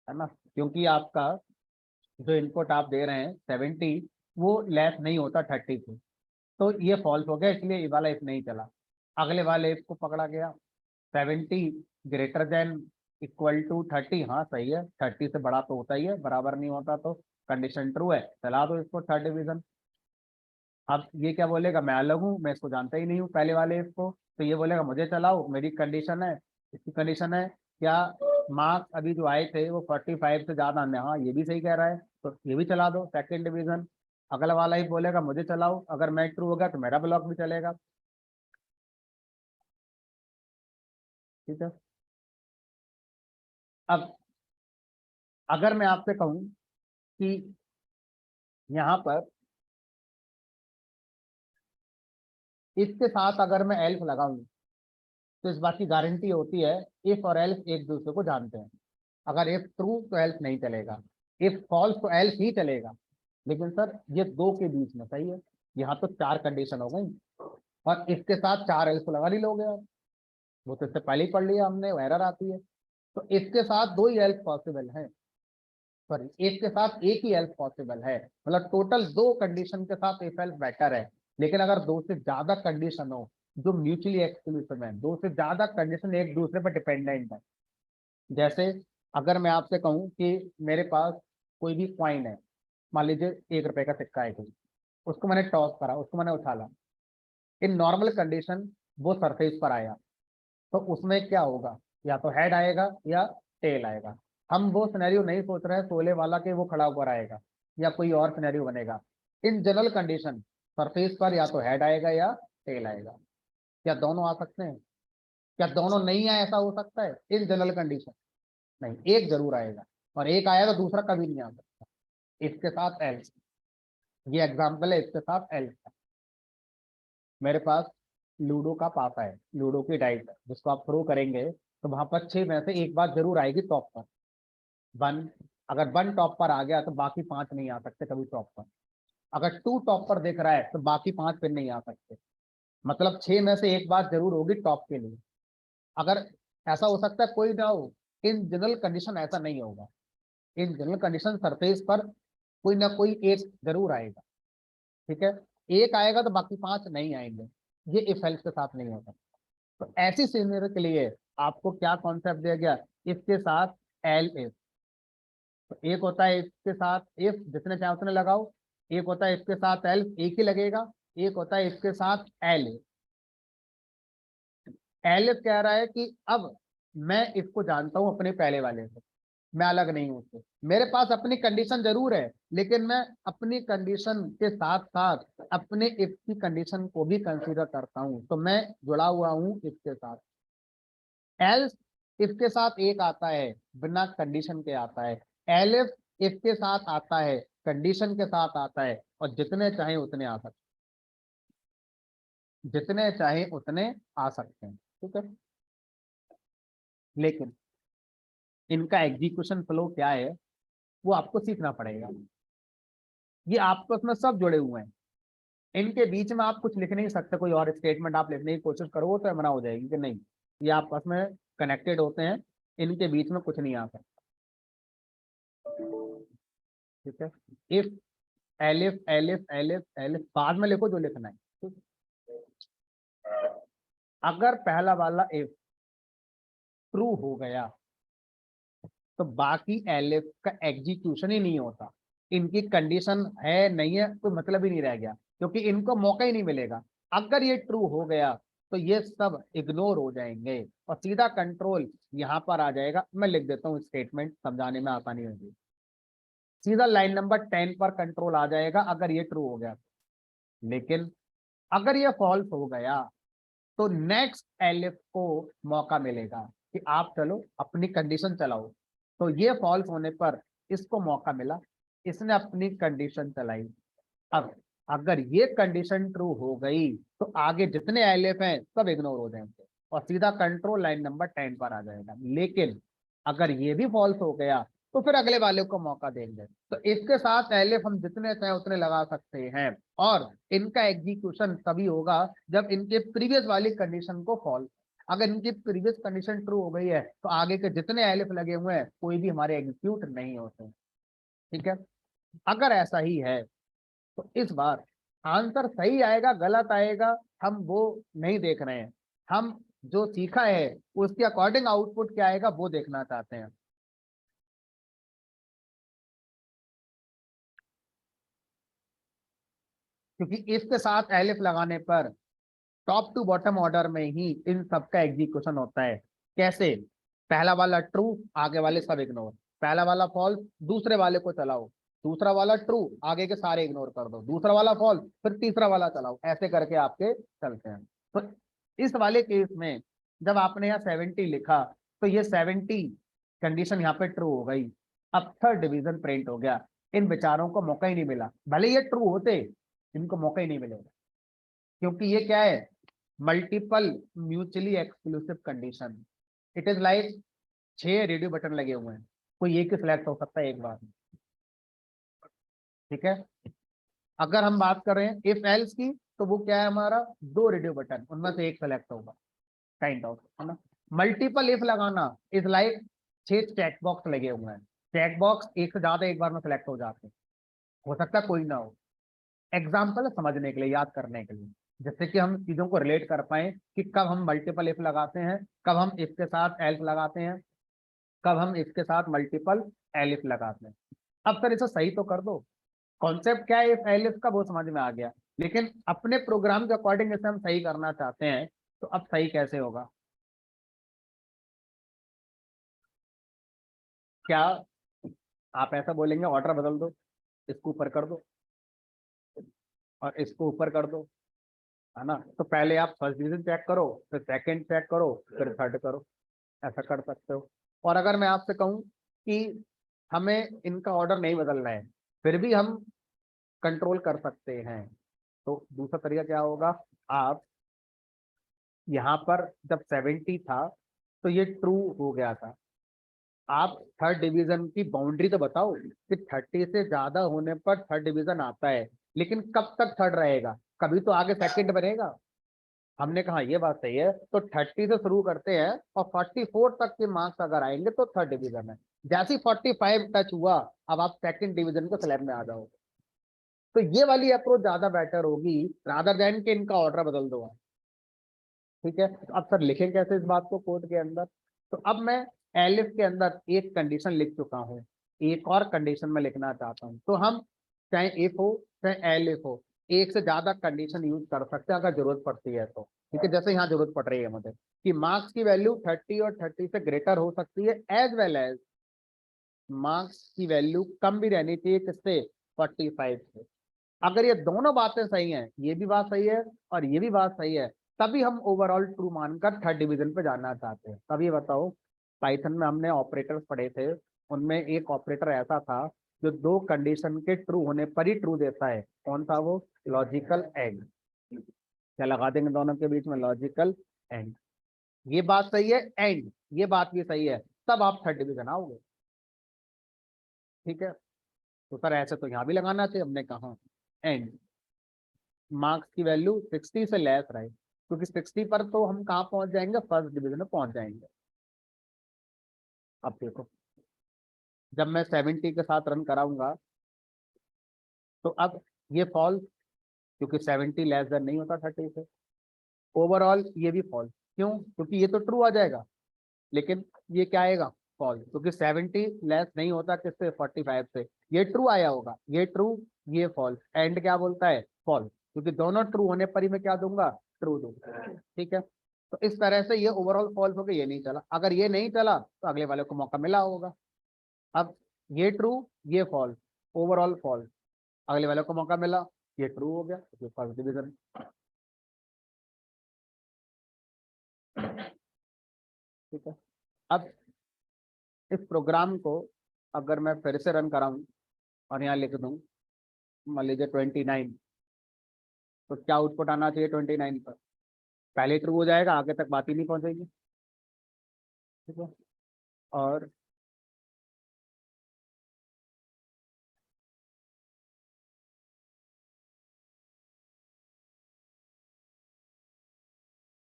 है ना, क्योंकि आपका जो इनपुट आप दे रहे हैं 70 वो लेस नहीं होता 30 से, तो ये फॉल्स हो गया, इसलिए ये वाला इफ नहीं चला। अगले वाले इफ को पकड़ा गया, 70 ग्रेटर देन इक्वल टू 30, हाँ सही है, 30 से बड़ा तो होता ही है, बराबर नहीं होता तो कंडीशन ट्रू है, चला दो इसको थर्ड डिवीजन। अब ये क्या बोलेगा, मैं अलग हूँ, मैं इसको जानता ही नहीं हूँ पहले वाले इसको, तो ये बोलेगा मुझे चलाओ, मेरी कंडीशन है, इसकी कंडीशन है क्या, मार्क्स अभी जो आए थे वो 45 से ज्यादा आने, हाँ ये भी सही कह रहा है, तो ये भी चला दो सेकंड डिवीजन। अगला वाला ही बोलेगा मुझे चलाओ, अगर मैं ट्रू हो गया तो मेरा ब्लॉक भी चलेगा। ठीक है, अब अगर मैं आपसे कहूँ कि यहाँ पर इसके साथ अगर मैं एल्फ लगाऊं तो इस बात की गारंटी होती है इफ और एल्फ एक दूसरे को जानते हैं। अगर इफ ट्रू तो एल्फ नहीं चलेगा, इफ फॉल्स तो एल्फ ही चलेगा। लेकिन सर ये दो के बीच में सही है, यहाँ तो चार कंडीशन हो गई और इसके साथ चार एल्फ लगा नहीं लोगे आप, वो तो इससे पहले ही पढ़ लिया हमने, वो एरर आती है। तो इसके साथ दो ही एल्फ पॉसिबल है, सॉरी एक के साथ एक ही एल्फ पॉसिबल है, मतलब टोटल दो कंडीशन के साथ इफ एल्फ बेटर है। लेकिन अगर दो से ज्यादा कंडीशन हो जो म्यूचुअली एक्सक्लूसिव है, दो से ज्यादा कंडीशन एक दूसरे पर डिपेंडेंट है, जैसे अगर मैं आपसे कहूँ कि मेरे पास कोई भी कॉइन है, मान लीजिए 1 रुपए का सिक्का है कोई, उसको मैंने टॉस करा, उसको मैंने उछाला, इन नॉर्मल कंडीशन वो सरफेस पर आया तो उसमें क्या होगा, या तो हेड आएगा या टेल आएगा। हम वो सिनेरियो नहीं सोच रहे हैं सोले वाला के वो खड़ा ऊपर आएगा या कोई और सिनेरियो बनेगा। इन जनरल कंडीशन सरफेस पर या तो हेड आएगा या टेल आएगा, क्या दोनों आ सकते हैं, क्या दोनों नहीं आए ऐसा हो सकता है इन जनरल कंडीशन, नहीं एक जरूर आएगा, और एक आया तो दूसरा कभी नहीं आ सकता। इसके साथ एल, ये एग्जाम्पल है इसके साथ एल। मेरे पास लूडो का पासा है, लूडो की डाइस है, जिसको आप थ्रो करेंगे तो वहां पर 6 में से एक बात जरूर आएगी टॉप पर, 1। अगर 1 टॉप पर आ गया तो बाकी 5 नहीं आ सकते कभी टॉप पर। अगर 2 टॉप पर दिख रहा है तो बाकी 5 फिर नहीं आ सकते, मतलब 6 में से एक बात जरूर होगी टॉप के लिए। अगर ऐसा हो सकता है कोई ना हो, इन जनरल कंडीशन ऐसा नहीं होगा, इन जनरल कंडीशन सरफेस पर कोई ना कोई एक जरूर आएगा, ठीक है। एक आएगा तो बाकी 5 नहीं आएंगे, ये इफ एल्स के साथ नहीं होता। तो ऐसी सिनेरियो के लिए आपको क्या कॉन्सेप्ट दिया गया, इसके साथ एल इफ। तो एक होता है इसके साथ इफ, जितने चाहे उतने लगाओ। एक होता है इसके साथ एल्स, एक ही लगेगा। एक होता है इसके साथ एल इफ। एल इफ कह रहा है कि अब मैं इसको जानता हूं अपने पहले वाले से, मैं अलग नहीं हूं उससे, मेरे पास अपनी कंडीशन जरूर है, लेकिन मैं अपनी कंडीशन के साथ साथ अपने इफ की कंडीशन को भी कंसीडर करता हूं, तो मैं जुड़ा हुआ हूं इसके साथ। एल्स इफ के साथ एक आता है, बिना कंडीशन के आता है। एलिफ इफ के साथ आता है, कंडीशन के साथ आता है, और जितने चाहे उतने आ सकते, जितने चाहे उतने आ सकते हैं, ठीक है। लेकिन इनका एग्जीक्यूशन फ्लो क्या है वो आपको सीखना पड़ेगा। ये आपस में सब जुड़े हुए हैं, इनके बीच में आप कुछ लिख नहीं सकते, कोई और स्टेटमेंट आप लिखने की कोशिश करो तो मना हो जाएगी कि नहीं, ये आपस में कनेक्टेड होते हैं, इनके बीच में कुछ नहीं आ सकता, ठीक है। If elif elif elif elif बाद में लिखो जो लिखना है, ठीक? अगर पहला वाला इफ ट्रू हो गया तो बाकी एलिफ का एग्जीक्यूशन ही नहीं होता। इनकी कंडीशन है नहीं है कोई मतलब ही नहीं रह गया, क्योंकि इनको मौका ही नहीं मिलेगा। अगर ये ट्रू हो गया तो ये सब इग्नोर हो जाएंगे और सीधा कंट्रोल यहां पर आ जाएगा। मैं लिख देता हूँ स्टेटमेंट, समझाने में आसानी होगी। सीधा लाइन नंबर 10 पर कंट्रोल आ जाएगा अगर ये ट्रू हो गया। लेकिन अगर ये फॉल्स हो गया तो नेक्स्ट एलिफ को मौका मिलेगा कि आप चलो अपनी कंडीशन चलाओ। तो ये फॉल्स होने पर इसको मौका मिला, इसने अपनी कंडीशन चलाई। अब अगर ये कंडीशन ट्रू हो गई तो आगे जितने एलिफ हैं सब इग्नोर हो जाएंगे और सीधा कंट्रोल लाइन नंबर 10 पर आ जाएगा। लेकिन अगर ये भी फॉल्स हो गया तो फिर अगले वाले को मौका देंगे। तो इसके साथ एलिफ हम जितने चाहे उतने लगा सकते हैं, और इनका एग्जीक्यूशन तभी होगा जब इनके प्रीवियस वाली कंडीशन को फॉल्स, अगर इनकी प्रीवियस कंडीशन ट्रू हो गई है तो आगे के जितने एलिफ लगे हुए हैं कोई भी हमारे एग्जीक्यूट नहीं होते, ठीक है। अगर ऐसा ही है तो इस बार आंसर सही आएगा गलत आएगा हम वो नहीं देख रहे हैं, हम जो सीखा है उसके अकॉर्डिंग आउटपुट क्या आएगा वो देखना चाहते हैं। क्योंकि इसके साथ एलिफ लगाने पर टॉप टू बॉटम ऑर्डर में ही इन सबका एग्जीक्यूशन होता है। कैसे? पहला वाला ट्रू, आगे वाले सब इग्नोर। पहला वाला फॉल्स, दूसरे वाले को चलाओ। दूसरा वाला ट्रू, आगे के सारे इग्नोर कर दो। दूसरा वाला फॉल्स, फिर तीसरा वाला चलाओ। ऐसे करके आपके चलते हैं। तो इस वाले केस में जब आपने यहाँ 70 लिखा तो ये 70 कंडीशन यहाँ पे ट्रू हो गई। अब थर्ड डिवीजन प्रिंट हो गया। इन बेचारों को मौका ही नहीं मिला, भले ये ट्रू होते इनको मौका ही नहीं मिलेगा, क्योंकि ये क्या है, multiple mutually exclusive condition. It is like 6 radio button लगे हुए हैं, कोई एक ही सिलेक्ट हो सकता है एक बार में, ठीक है। अगर हम बात कर रहे हैं इफ एल्स की तो वो क्या है, हमारा 2 रेडियो बटन, उनमें से एक सेलेक्ट होगा, काइंड ऑफ, है ना। मल्टीपल इफ लगाना इज लाइक 6 चेक बॉक्स लगे हुए हैं, चेक बॉक्स एक से ज्यादा एक बार में सेलेक्ट हो जाते हैं, हो सकता है कोई ना हो। एग्जाम्पल समझने के लिए, याद करने के लिए, जिससे कि हम चीजों को रिलेट कर पाए कि कब हम मल्टीपल इफ लगाते हैं, कब हम इसके साथ एल्स लगाते हैं, कब हम इसके साथ मल्टीपल एलिफ लगाते हैं। अब सर इसे सही तो कर दो, कॉन्सेप्ट क्या है इफ एलिफ का वो समझ में आ गया, लेकिन अपने प्रोग्राम के अकॉर्डिंग इसे हम सही करना चाहते हैं, तो अब सही कैसे होगा? क्या आप ऐसा बोलेंगे ऑर्डर बदल दो, इसको ऊपर कर दो और इसको ऊपर कर दो, है ना? तो पहले आप फर्स्ट डिवीजन चेक करो, फिर सेकंड चेक करो, फिर थर्ड करो, ऐसा कर सकते हो। और अगर मैं आपसे कहूँ कि हमें इनका ऑर्डर नहीं बदलना है, फिर भी हम कंट्रोल कर सकते हैं, तो दूसरा तरीका क्या होगा, आप यहाँ पर जब 70 था तो ये ट्रू हो गया था, आप थर्ड डिवीजन की बाउंड्री तो बताओ कि 30 से ज्यादा होने पर थर्ड डिवीजन आता है, लेकिन कब तक थर्ड रहेगा? कभी तो आगे सेकंड बनेगा, हमने कहा ये बात सही है, तो 30 से शुरू करते हैं और 44 तक के मार्क्स अगर आएंगे तो थर्ड डिवीजन है। जैसे ही 45 टच हुआ, अब आप सेकंड डिवीजन के स्लैब में आ जाओगे। तो ये वाली अप्रोच ज्यादा बेटर होगी रादर देन के इनका ऑर्डर बदल दो। ठीक है, तो अब सर लिखें कैसे इस बात को कोड के अंदर? तो अब मैं एलिफ के अंदर एक कंडीशन लिख चुका हूँ, एक और कंडीशन में लिखना चाहता हूँ। तो हम चाहे इफ हो चाहे एलिफ हो, एक से ज्यादा कंडीशन यूज कर सकते हैं अगर जरूरत पड़ती है तो। ठीक है, जैसे यहाँ जरूरत पड़ रही है मुझे कि मार्क्स की वैल्यू 30 और 30 से ग्रेटर हो सकती है, एज वेल एज मार्क्स की वैल्यू कम भी रहनी चाहिए किससे, 45 से। अगर ये दोनों बातें सही हैं, ये भी बात सही है और ये भी बात सही है, तभी हम ओवरऑल ट्रू मानकर थर्ड डिवीजन पे जाना चाहते हैं। तब ये बताओ, पाइथन में हमने ऑपरेटर्स पढ़े थे, उनमें एक ऑपरेटर ऐसा था जो दो कंडीशन के ट्रू होने पर ही ट्रू देता है। कौन सा वो? Logical and. क्या लगा देंगे दोनों के बीच में? Logical and. ये बात सही है, एंड ये बात भी सही है, तब आप थर्ड डिवीजन आओगे। ठीक है, तो सर ऐसे तो यहाँ भी लगाना चाहिए, हमने कहा एंड मार्क्स की वैल्यू 60 से लेस रहे, क्योंकि 60 पर तो हम कहाँ पहुंच जाएंगे, फर्स्ट डिवीजन में पहुंच जाएंगे। अब देखो, जब मैं 70 के साथ रन कराऊंगा तो अब ये फॉल्स, क्योंकि 70 लेस देन नहीं होता 30 से। ओवरऑल ये भी फॉल्स, क्यों? क्योंकि ये तो ट्रू आ जाएगा, लेकिन ये क्या आएगा? फॉल्स, क्योंकि 70 लेस नहीं होता किससे, 45 से। ये ट्रू आया होगा, ये ट्रू, ये फॉल्स। एंड क्या बोलता है? फॉल्स, क्योंकि दोनों ट्रू होने पर ही मैं क्या दूंगा? ट्रू दूंगा। ठीक है, तो इस तरह से ये ओवरऑल फॉल्स हो गया, ये नहीं चला। अगर ये नहीं चला तो अगले वाले को मौका मिला होगा। अब ये ट्रू, ये फॉल्स, ओवरऑल फॉल्स, अगले वाले को मौका मिला, ये ट्रू हो गया, तो फर्स्ट डिवीजन। ठीक है, अब इस प्रोग्राम को अगर मैं फिर से रन कराऊं और यहाँ लिख दूं मान लीजिए 29, तो क्या आउटपुट आना चाहिए 29 पर? पहले ट्रू हो जाएगा, आगे तक बात ही नहीं पहुंचेगी। ठीक है, और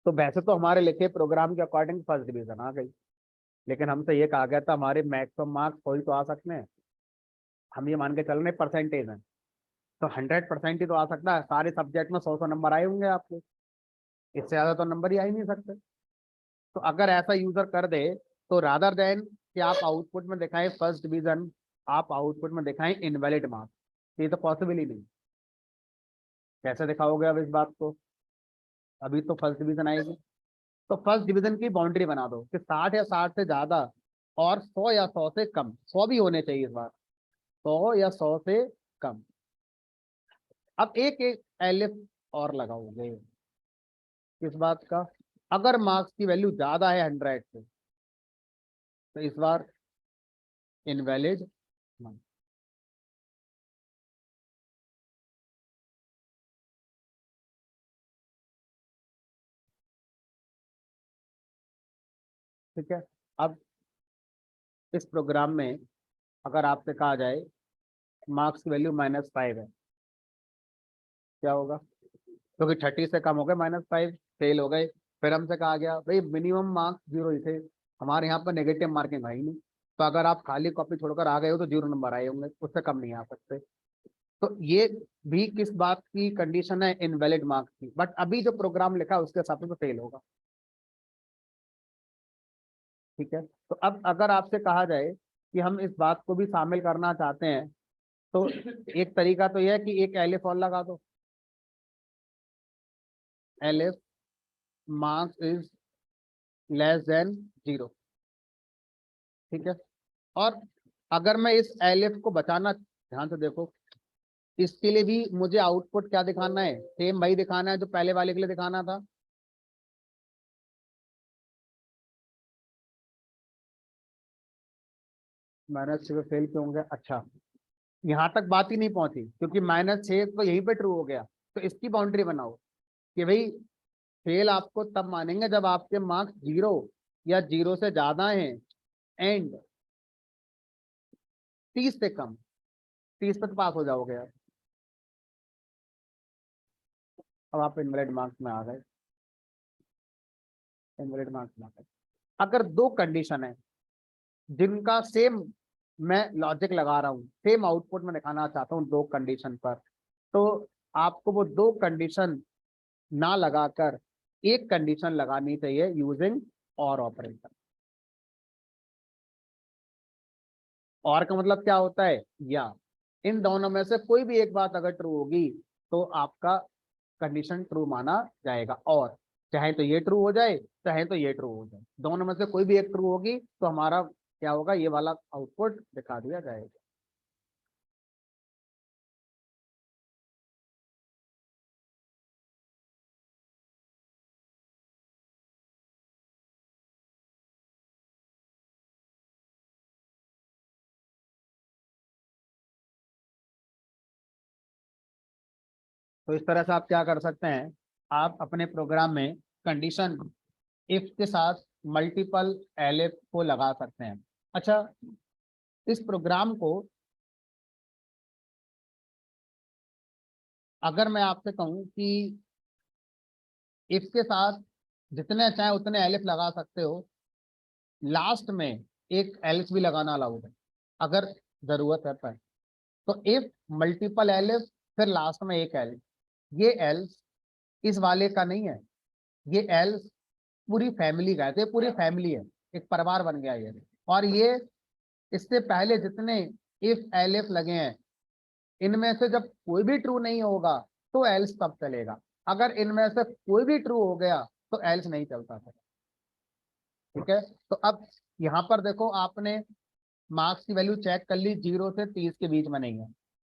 तो वैसे तो हमारे लिखे प्रोग्राम के अकॉर्डिंग फर्स्ट डिवीजन आ गई, लेकिन हमसे ये कहा गया था हमारे मैक्सिमम मार्क्स कोई तो आ सकते हैं। हम ये मान के चल रहे परसेंटेज है, तो 100% ही तो आ सकता है। सारे सब्जेक्ट में 100 नंबर आए होंगे आपके, इससे ज्यादा तो नंबर ही आ ही नहीं सकते। तो अगर ऐसा यूजर कर दे, तो रादर देन कि आप आउटपुट में दिखाएं फर्स्ट डिवीजन, आप आउटपुट में दिखाएं इनवैलिड मार्क्स। ये तो पॉसिबल ही नहीं। कैसे दिखाओगे अब इस बात को? अभी तो फर्स्ट डिवीजन आएगी, तो फर्स्ट डिवीजन की बाउंड्री बना दो कि 60 या 60 से ज्यादा और 100 या 100 से कम। 100 भी होने चाहिए इस बार, 100 या 100 से कम। अब एक एक एलिफ और लगाओगे किस बात का? अगर मार्क्स की वैल्यू ज्यादा है 100 से, तो इस बार इनवैलिड मार्क्स। ठीक है, अब इस प्रोग्राम में अगर आपसे कहा जाए मार्क्स की वैल्यू -5 है, क्या होगा? क्योंकि 30 से कम हो गए, -5, फेल हो गए। फिर हमसे कहा गया भाई मिनिमम मार्क्स 0 ही थे, हमारे यहाँ पर नेगेटिव मार्किंग है ही नहीं। तो अगर आप खाली कॉपी छोड़कर आ गए हो तो 0 नंबर आए होंगे, उससे कम नहीं आ सकते। तो ये भी किस बात की कंडीशन है? इनवैलिड मार्क्स की। बट अभी जो प्रोग्राम लिखा है उसके हिसाब से फेल होगा। ठीक है, तो अब अगर आपसे कहा जाए कि हम इस बात को भी शामिल करना चाहते हैं, तो एक तरीका तो यह है कि एक एलिफ और लगा दो, elif marks is less then 0। ठीक है, और अगर मैं इस एलिफ को बचाना, ध्यान से देखो, इसके लिए भी मुझे आउटपुट क्या दिखाना है? सेम वही दिखाना है जो पहले वाले के लिए दिखाना था। -6 पे फेल क्यों हो गया? अच्छा, यहाँ तक बात ही नहीं पहुंची, क्योंकि -6 तो यहीं पे ट्रू हो गया। तो इसकी बाउंड्री बनाओ कि भाई फेल आपको तब मानेंगे जब आपके मार्क्स 0 या 0 से ज्यादा हैं, एंड 30 से कम। 30 पे तो पास हो जाओगे आप। अब आप इनवैलिड मार्क्स में आ गए। इनवैलिड मार्क्स ना करें। अगर दो कंडीशन है जिनका सेम मैं लॉजिक लगा रहा हूँ, सेम आउटपुट में दिखाना चाहता हूँ दो कंडीशन पर, तो आपको वो दो कंडीशन ना लगाकर एक कंडीशन लगानी चाहिए यूजिंग और ऑपरेटर। और का मतलब क्या होता है, या इन दोनों में से कोई भी एक बात अगर ट्रू होगी तो आपका कंडीशन ट्रू माना जाएगा, और चाहे तो ये ट्रू हो जाए चाहे तो ये ट्रू हो जाए, दोनों में से कोई भी एक ट्रू होगी तो हमारा क्या होगा, ये वाला आउटपुट दिखा दिया जाएगा। तो इस तरह से आप क्या कर सकते हैं, आप अपने प्रोग्राम में कंडीशन इफ के साथ मल्टीपल एलिफ को लगा सकते हैं। अच्छा, इस प्रोग्राम को अगर मैं आपसे कहूं कि इफ के साथ जितने चाहे उतने एलिफ लगा सकते हो, लास्ट में एक एल्स भी लगाना अलाउड है अगर जरूरत है पर। तो इफ मल्टीपल एलिफ फिर लास्ट में एक एल्स, ये एल्स इस वाले का नहीं है, ये एल्स पूरी फैमिली का है, तो ये पूरी फैमिली है, एक परिवार बन गया ये। और ये इससे पहले जितने इफ एलिफ लगे हैं इनमें से जब कोई भी ट्रू नहीं होगा तो एल्स तब चलेगा, अगर इनमें से कोई भी ट्रू हो गया तो एल्स नहीं चलता था। ठीक है, तो अब यहाँ पर देखो आपने मार्क्स की वैल्यू चेक कर ली, 0 से 30 के बीच में नहीं है,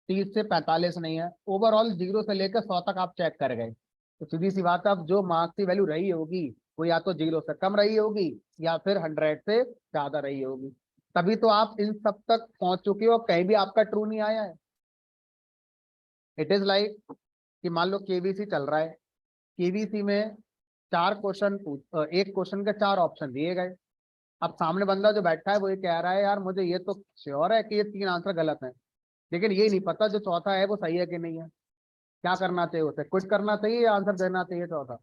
30 से 45 नहीं है, ओवरऑल 0 से लेकर 100 तक आप चेक कर गए, तो सीधी सी बात है अब जो मार्क्स की वैल्यू रही होगी वो या तो 0 से कम रही होगी या फिर 100 से ज्यादा रही होगी, तभी तो आप इन सब तक पहुंच चुके हो, कहीं भी आपका ट्रू नहीं आया है। इट इज लाइक कि मान लो केबीसी चल रहा है, केबीसी में चार क्वेश्चन, एक क्वेश्चन के चार ऑप्शन दिए गए। अब सामने बंदा जो बैठा है वो ये कह रहा है यार मुझे ये तो श्योर है कि ये तीन आंसर गलत है, लेकिन ये नहीं पता जो चौथा है वो सही है कि नहीं है। क्या करना चाहिए उसे, क्विट करना चाहिए या आंसर देना चाहिए चौथा?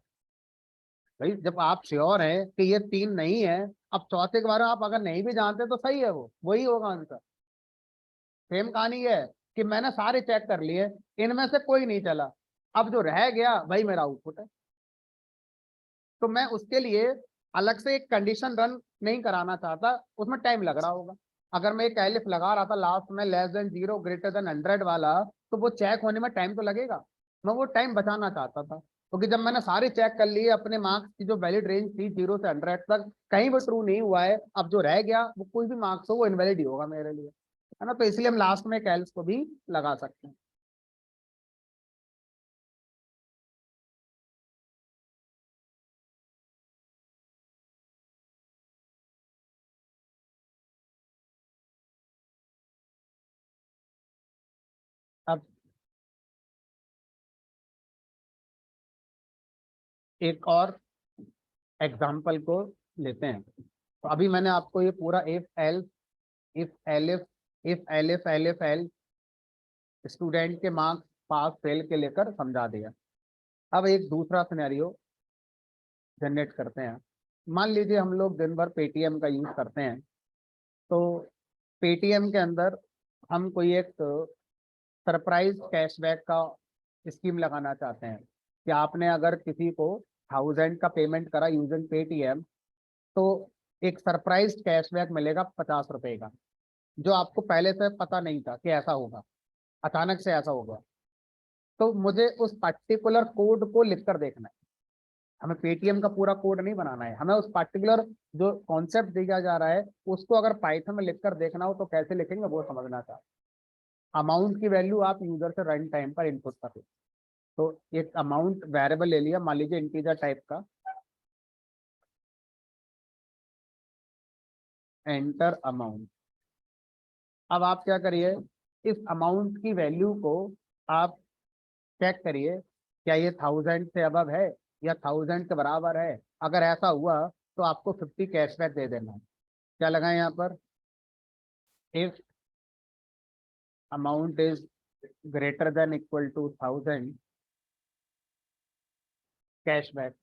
भाई जब आप श्योर है कि ये तीन नहीं है, अब चौथे के बारे में आप अगर नहीं भी जानते तो सही है, वो वही होगा आंसर। सेम कहानी है कि मैंने सारे चेक कर लिए, इनमें से कोई नहीं चला, अब जो रह गया वही मेरा आउटपुट है, तो मैं उसके लिए अलग से एक कंडीशन रन नहीं कराना चाहता, उसमें टाइम लग रहा होगा। अगर मैं एक एलिफ लगा रहा था लास्ट में लेस देन 0 ग्रेटर देन 100 वाला, तो वो चेक होने में टाइम तो लगेगा, मैं वो टाइम बचाना चाहता था, क्योंकि जब मैंने सारे चेक कर लिए अपने मार्क्स की जो वैलिड रेंज थी 0 से 100 तक, कहीं वो ट्रू नहीं हुआ है, अब जो रह गया वो कोई भी मार्क्स हो वो इनवैलिड ही होगा मेरे लिए, है ना, तो इसलिए हम लास्ट में एक एल्स को भी लगा सकते हैं। अब एक और एग्जाम्पल को लेते हैं, तो अभी मैंने आपको ये पूरा if elif if L student के मार्क्स पास फेल के लेकर समझा दिया। अब एक दूसरा सिनेरियो जनरेट करते हैं। मान लीजिए हम लोग दिन भर पेटीएम का यूज करते हैं, तो पेटीएम के अंदर हम कोई एक सरप्राइज कैशबैक का स्कीम लगाना चाहते हैं कि आपने अगर किसी को 1000 का पेमेंट करा यूजिंग पेटीएम, तो एक सरप्राइज कैशबैक मिलेगा 50 रुपए का, जो आपको पहले से पता नहीं था कि ऐसा होगा, अचानक से ऐसा होगा। तो मुझे उस पर्टिकुलर कोड को लिख कर देखना है, हमें पेटीएम का पूरा कोड नहीं बनाना है, हमें उस पर्टिकुलर जो कॉन्सेप्ट दिया जा रहा है उसको अगर पाइथन में लिखकर देखना हो तो कैसे लिखेंगे वो समझना था। अमाउंट की वैल्यू आप यूजर से रन टाइम पर इनपुट कर, तो एक अमाउंट वेरिएबल ले लिया, मान लीजिए इंटीजर टाइप का, एंटर अमाउंट। अब आप क्या करिए, इस अमाउंट की वैल्यू को आप चेक करिए क्या ये 1000 से अबव है या 1000 के बराबर है, अगर ऐसा हुआ तो आपको 50 कैशबैक दे देना है। क्या लगाए यहाँ पर, if amount is greater than equal to 1000 cashback,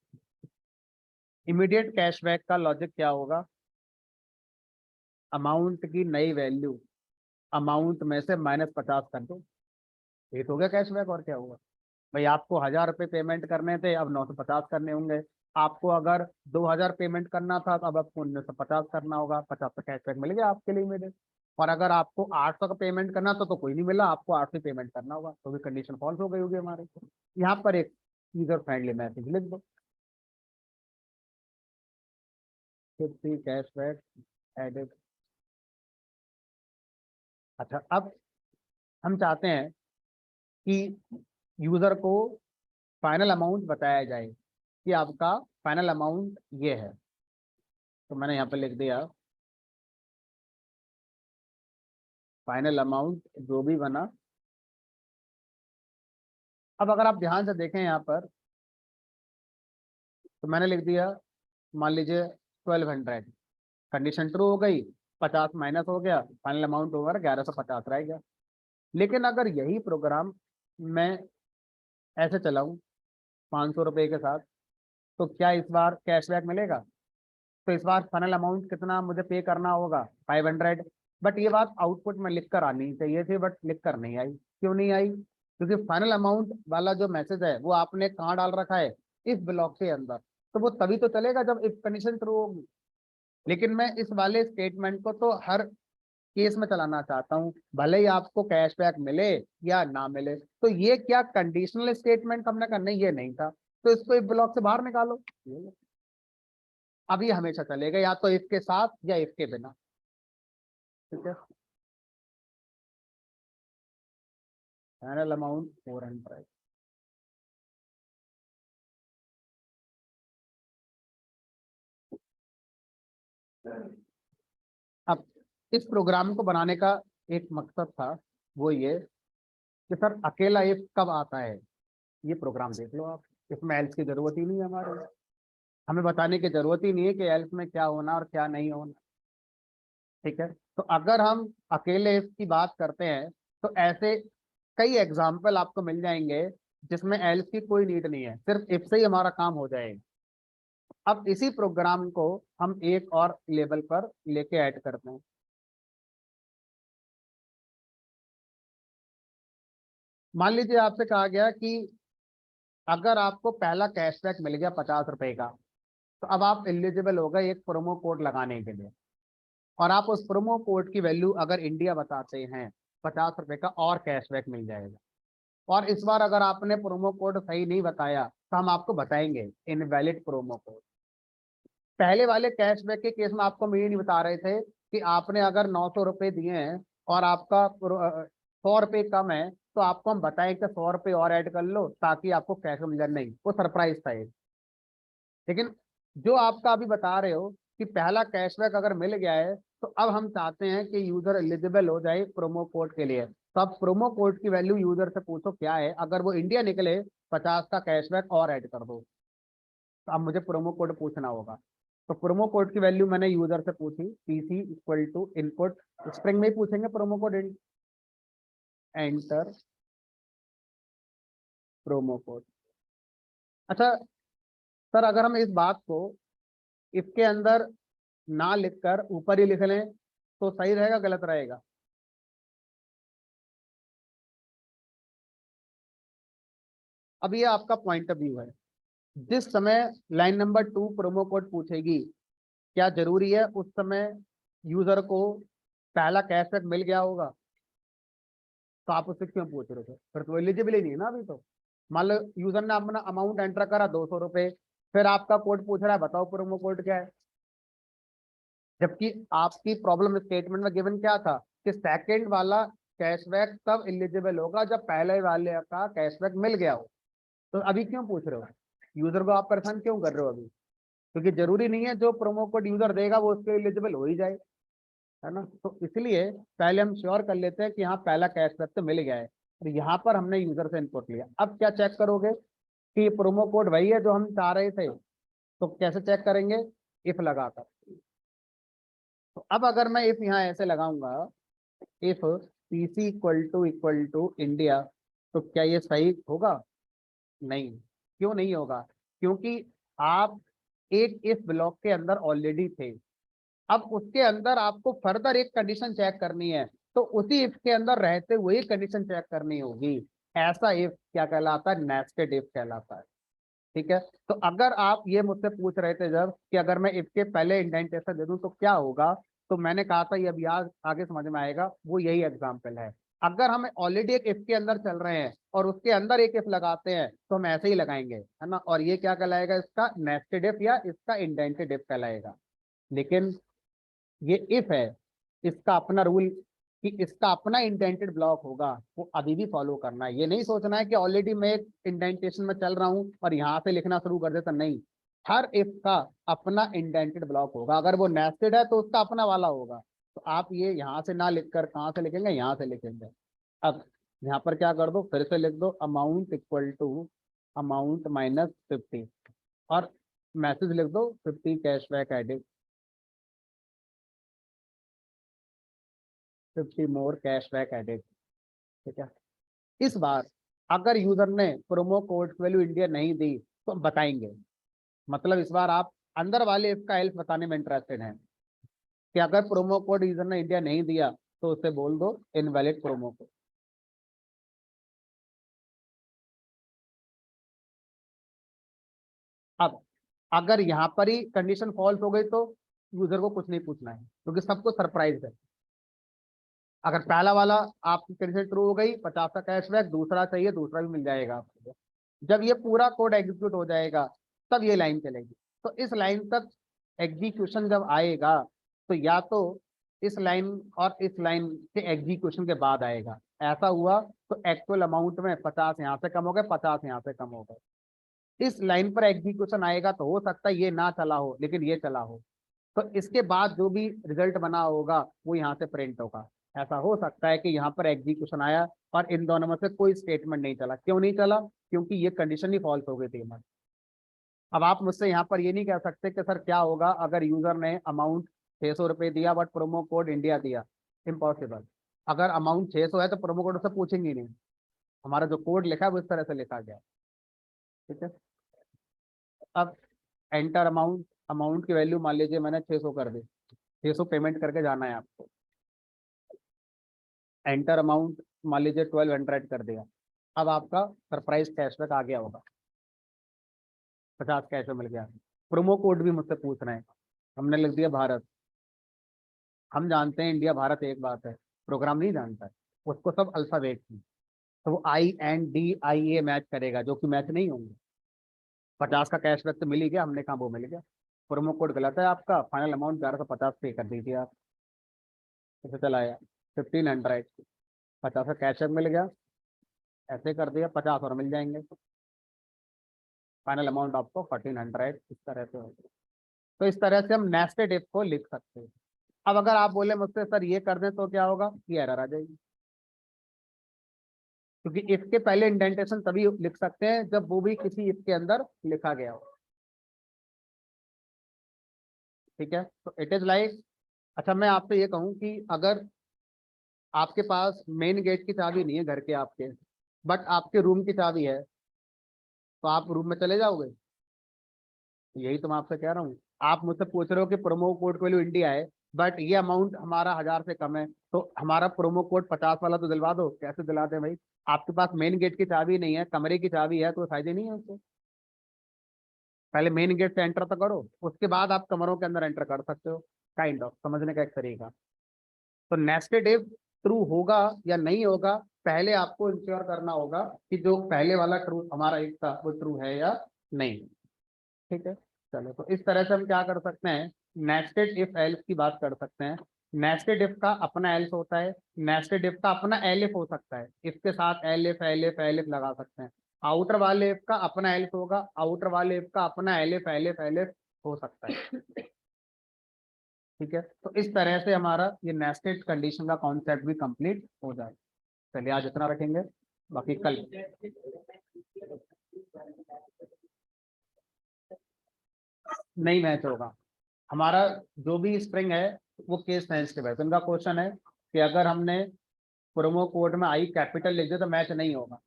immediate cashback का लॉजिक क्या होगा? अमाउंट की नई वैल्यू अमाउंट में से -50 कर दो, ये तो हो गया कैशबैक। और क्या होगा भाई? आपको 1000 रुपये पेमेंट करने थे, अब 950 करने होंगे। आपको अगर 2000 पेमेंट करना था तो अब आपको 1950 करना होगा। 50 का कैशबैक मिल गया आपके लिए इमीडिएट। और अगर आपको 800 का पेमेंट करना था तो कोई नहीं मिला, आपको 800 पेमेंट करना होगा, तो भी कंडीशन फॉल्स हो गई होगी हमारे। यहाँ पर एक यूजर फ्रेंडली मैसेज लिख दो, 50 कैशबैक एडेड। अच्छा, अब हम चाहते हैं कि यूजर को फाइनल अमाउंट बताया जाए कि आपका फाइनल अमाउंट ये है। तो मैंने यहाँ पे लिख दिया फाइनल अमाउंट जो भी बना। अब अगर आप ध्यान से देखें यहाँ पर, तो मैंने लिख दिया मान लीजिए 1200, कंडीशन ट्रू हो गई, 50 माइनस हो गया, फाइनल अमाउंट ओवर 1150 रह गया। लेकिन अगर यही प्रोग्राम मैं ऐसे चलाऊं 500 रुपये के साथ, तो क्या इस बार कैशबैक मिलेगा? तो इस बार फाइनल अमाउंट कितना मुझे पे करना होगा? 500। बट ये बात आउटपुट में लिख कर आनी चाहिए थी, बट लिख कर नहीं आई। क्यों नहीं आई? क्योंकि फाइनल अमाउंट वाला जो मैसेज है वो आपने कहाँ डाल रखा है? इस ब्लॉक के अंदर। तो वो तभी तो चलेगा जब इफ कंडीशन ट्रू होगी। लेकिन मैं इस वाले स्टेटमेंट को तो हर केस में चलाना चाहता हूँ, भले ही आपको कैशबैक मिले या ना मिले। तो ये क्या कंडीशनल स्टेटमेंट हमने करना, ये नहीं था। तो इसको इस ब्लॉक से बाहर निकालो। अब ये हमेशा चलेगा, या तो इसके साथ या इसके बिना। ठीक है, फाइनल अमाउंट 400। अब इस प्रोग्राम को बनाने का एक मकसद था, वो ये कि सर अकेला इफ कब आता है, ये प्रोग्राम देख लो आप। इसमें एल्स की जरूरत ही नहीं है हमारे, हमें बताने की जरूरत ही नहीं है कि एल्स में क्या होना और क्या नहीं होना। ठीक है, तो अगर हम अकेले इफ की बात करते हैं तो ऐसे कई एग्जाम्पल आपको मिल जाएंगे जिसमें एल्स की कोई नीड नहीं है, सिर्फ इफ से ही हमारा काम हो जाएगा। अब इसी प्रोग्राम को हम एक और लेवल पर लेके ऐड करते हैं। मान लीजिए आपसे कहा गया कि अगर आपको पहला कैशबैक मिल गया 50 रुपए का, तो अब आप एलिजिबल हो गए एक प्रोमो कोड लगाने के लिए। और आप उस प्रोमो कोड की वैल्यू अगर इंडिया बताते हैं, 50 रुपए का और कैशबैक मिल जाएगा। और इस बार अगर आपने प्रोमो कोड सही नहीं बताया तो हम आपको बताएंगे इनवैलिड प्रोमो कोड। पहले वाले कैशबैक के केस में आपको ये नहीं बता रहे थे कि आपने अगर 900 रुपये दिए हैं और आपका 100 रुपये कम है, तो आपको हम बताएं कि 100 रुपये और ऐड कर लो ताकि आपको कैश मिल जाए। नहीं, वो सरप्राइज था एक। लेकिन जो आपका अभी बता रहे हो कि पहला कैशबैक अगर मिल गया है, तो अब हम चाहते हैं कि यूजर एलिजिबल हो जाए प्रोमो कोड के लिए। तो अब प्रोमो कोड की वैल्यू यूजर से पूछो क्या है, अगर वो इंडिया निकले 50 का कैशबैक और ऐड कर दो। तो अब मुझे प्रोमो कोड पूछना होगा। तो प्रोमो कोड की वैल्यू मैंने यूजर से पूछी, PC equal to input, string में ही पूछेंगे promo code, enter promo code. अच्छा सर, अगर हम इस बात को इसके अंदर ना लिखकर ऊपर ही लिख लें तो सही रहेगा गलत रहेगा? अब ये आपका पॉइंट ऑफ व्यू है। जिस समय लाइन नंबर 2 प्रोमो कोड पूछेगी, क्या जरूरी है उस समय यूजर को पहला कैशबैक मिल गया होगा? तो आप उससे क्यों पूछ रहे थे? फिर तो एलिजिबल ही नहीं है ना अभी तो। मान लो यूजर ने अपना अमाउंट एंटर करा 200 रुपये, फिर आपका कोड पूछ रहा है बताओ प्रोमो कोड क्या है, जबकि आपकी प्रॉब्लम स्टेटमेंट में गिवन क्या था कि सेकंड वाला कैशबैक तब एलिजिबल होगा जब पहले वाले का कैशबैक मिल गया हो। तो अभी क्यों पूछ रहे हो? यूजर को आप परेशान क्यों कर रहे हो अभी? क्योंकि जरूरी नहीं है जो प्रोमो कोड यूजर देगा वो उसके एलिजिबल हो ही जाए, है ना। तो इसलिए पहले हम श्योर कर लेते हैं कि हाँ पहला कैशबैक तो मिल गया है। तो यहाँ पर हमने यूजर से इनपुट लिया। अब क्या चेक करोगे कि प्रोमो कोड वही है जो हम चाह रहे थे? तो कैसे चेक करेंगे? इफ लगाकर। तो अब अगर मैं इफ यहाँ ऐसे लगाऊंगा, if PC equal to India, तो क्या ये सही होगा? नहीं। क्यों नहीं होगा? क्योंकि आप एक इफ ब्लॉक के अंदर ऑलरेडी थे। अब उसके अंदर आपको फर्दर एक कंडीशन चेक करनी है, तो उसी इफ के अंदर रहते हुए ही कंडीशन चेक करनी होगी। ऐसा इफ क्या कहलाता है? नेस्टेड इफ कहलाता है। ठीक है, तो अगर आप ये मुझसे पूछ रहे थे जब कि अगर मैं इफ के पहले इंडेंटेशन दे दूं तो क्या होगा, तो मैंने कहा था ये अभी आगे समझ में आएगा, वो यही एग्जाम्पल है। अगर हम ऑलरेडी एक इफ के अंदर चल रहे हैं और उसके अंदर एक इफ लगाते हैं तो हम ऐसे ही लगाएंगे, है ना, और ये क्या कहलाएगा? इसका नेस्टेड इफ या इसका इंडेंटेड इफ कहलाएगा। लेकिन ये इफ है, इसका अपना रूल कि इसका अपना इंडेंटेड ब्लॉक होगा, वो अभी भी फॉलो करना है। ये नहीं सोचना है कि ऑलरेडी मैं एक इंडेंटेशन में चल रहा हूं और यहाँ से लिखना शुरू कर देता, नहीं। हर इफ का अपना इंडेंटेड ब्लॉक होगा। अगर वो नेस्टेड है तो उसका अपना वाला होगा। तो आप ये यहाँ से ना लिखकर कहाँ से लिखेंगे? यहाँ से लिखेंगे। अब यहाँ पर क्या कर दो, फिर से लिख दो amount equal to amount minus 50 और मैसेज लिख दो 50 cashback added, 50 more cashback added. ठीक है, इस बार अगर यूजर ने प्रोमो कोड वैल्यू इंडिया नहीं दी तो हम बताएंगे। मतलब इस बार आप अंदर वाले इसका हेल्प बताने में इंटरेस्टेड हैं कि अगर प्रोमो कोड यूजर ने इंडिया नहीं दिया तो उसे बोल दो इनवैलिड प्रोमो कोड। अब अगर यहाँ पर ही कंडीशन फॉल्स हो गई तो यूजर को कुछ नहीं पूछना है, क्योंकि सबको सरप्राइज है। अगर पहला वाला आपकी कंडीशन ट्रू हो गई, 50 का कैशबैक, दूसरा चाहिए, दूसरा भी मिल जाएगा आपको। जब ये पूरा कोड एग्जीक्यूट हो जाएगा तब ये लाइन चलेगी। तो इस लाइन तक एग्जीक्यूशन जब आएगा तो या तो इस लाइन और इस लाइन के एग्जीक्यूशन के बाद आएगा। ऐसा हुआ तो एक्चुअल अमाउंट में 50 यहाँ से कम हो गए, 50 यहाँ से कम हो गए। इस लाइन पर एग्जीक्यूशन आएगा तो हो सकता है ये ना चला हो लेकिन ये चला हो, तो इसके बाद जो भी रिजल्ट बना होगा वो यहाँ से प्रिंट होगा। ऐसा हो सकता है कि यहाँ पर एग्जीक्यूशन आया और इन दोनों में से कोई स्टेटमेंट नहीं चला। क्यों नहीं चला? क्योंकि ये कंडीशन ही फॉल्स हो गई थी हमारी। अब आप मुझसे यहाँ पर ये नहीं कह सकते कि सर क्या होगा अगर यूजर ने अमाउंट 600 रुपये दिया बट प्रोमो कोड इंडिया दिया। इम्पॉसिबल। अगर अमाउंट 600 है तो प्रोमो कोड से पूछेंगे नहीं। हमारा जो कोड लिखा है वो इस तरह से लिखा गया। ठीक है, अब एंटर अमाउंट, अमाउंट की वैल्यू मान लीजिए मैंने 600 कर दी, 600 पेमेंट करके जाना है आपको। एंटर अमाउंट मान लीजिए 1200 कर दिया। अब आपका सरप्राइज कैशबैक आ गया होगा, 50 कैश में मिल गया। प्रोमो कोड भी मुझसे पूछ रहे हैं, हमने लिख दिया भारत। हम जानते हैं इंडिया भारत एक बात है, प्रोग्राम नहीं जानता है, उसको सब अल्फाबेट की, तो वो INDIA मैच करेगा, जो कि मैच नहीं होंगे। 50 का कैशबैक तो मिल ही गया, हमने कहा वो मिल गया। प्रोमो कोड गलत है आपका, फाइनल अमाउंट 1150 पे कर दीजिए आप। ऐसे चलाया 1500, 50 का कैशबैक मिल गया, ऐसे कर दिया, 50 और मिल जाएंगे। फाइनल अमाउंट आपको 1400 इस तरह से होगा। तो इस तरह से हम नेस्टेड इफ को लिख सकते हैं। अब अगर आप बोले मुझसे सर ये कर दें तो क्या होगा? ये एरर आ जाएगी, क्योंकि इफ के पहले इंडेंटेशन तभी लिख सकते हैं जब वो भी किसी इफ के अंदर लिखा गया हो। ठीक है, तो इट इज लाइक, अच्छा मैं आपसे ये कहूँ कि अगर आपके पास मेन गेट की चाबी नहीं है घर के आपके, बट आपके रूम की चाबी है, तो आप रूम में चले जाओगे? यही तो मैं आपसे कह रहा हूँ। आप मुझसे पूछ रहे हो कि प्रोमो कोड वैल्यू इंडिया है बट ये अमाउंट हमारा 1000 से कम है, तो हमारा प्रोमो कोड 50 वाला तो दिलवा दो। कैसे दिलाते हैं भाई? आपके पास मेन गेट की चाबी नहीं है, कमरे की चाबी है, तो फायदे नहीं है उससे। पहले मेन गेट से एंटर तो करो, उसके बाद आप कमरों के अंदर एंटर कर सकते हो। काइंड ऑफ समझने का एक तरीका। तो नेस्टेड इफ ट्रू होगा या नहीं होगा, पहले आपको इंश्योर करना होगा कि जो पहले वाला ट्रू हमारा एक था वो ट्रू है या नहीं। ठीक है, चलो तो इस तरह से हम क्या कर सकते हैं, नेस्टेड इफ एल्स की बात कर सकते हैं। नेस्टेड इफ का अपना एल्स होता है, नेस्टेड इफ का अपना एलिफ हो सकता है, इसके साथ एलिफ एलिफ एलिफ लगा सकते हैं। आउटर वाले इफ का अपना एल्स होगा, आउटर वाले इफ का अपना एलिफ एलिफ एलिफ हो सकता है। ठीक है, तो इस तरह से हमारा ये नेस्टेड कंडीशन का कॉन्सेप्ट भी कंप्लीट हो जाए। चलिए आज इतना रखेंगे, बाकी कल नहीं मैच होगा। हमारा जो भी स्प्रिंग है वो केस सेंसिटिव है। तो इनका क्वेश्चन है कि अगर हमने प्रोमो कोड में आई कैपिटल लिख दिया तो मैच नहीं होगा,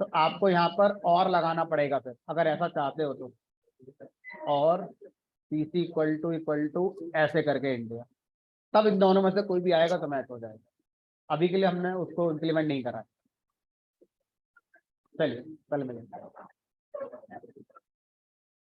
तो आपको यहाँ पर और लगाना पड़ेगा फिर, अगर ऐसा चाहते हो तो। और पीसी इक्वल टू ऐसे करके इंडिया, तब इन दोनों में से कोई भी आएगा तो मैच हो जाएगा। अभी के लिए हमने उसको इम्प्लीमेंट नहीं करा। चलिए कल मिलेंगे।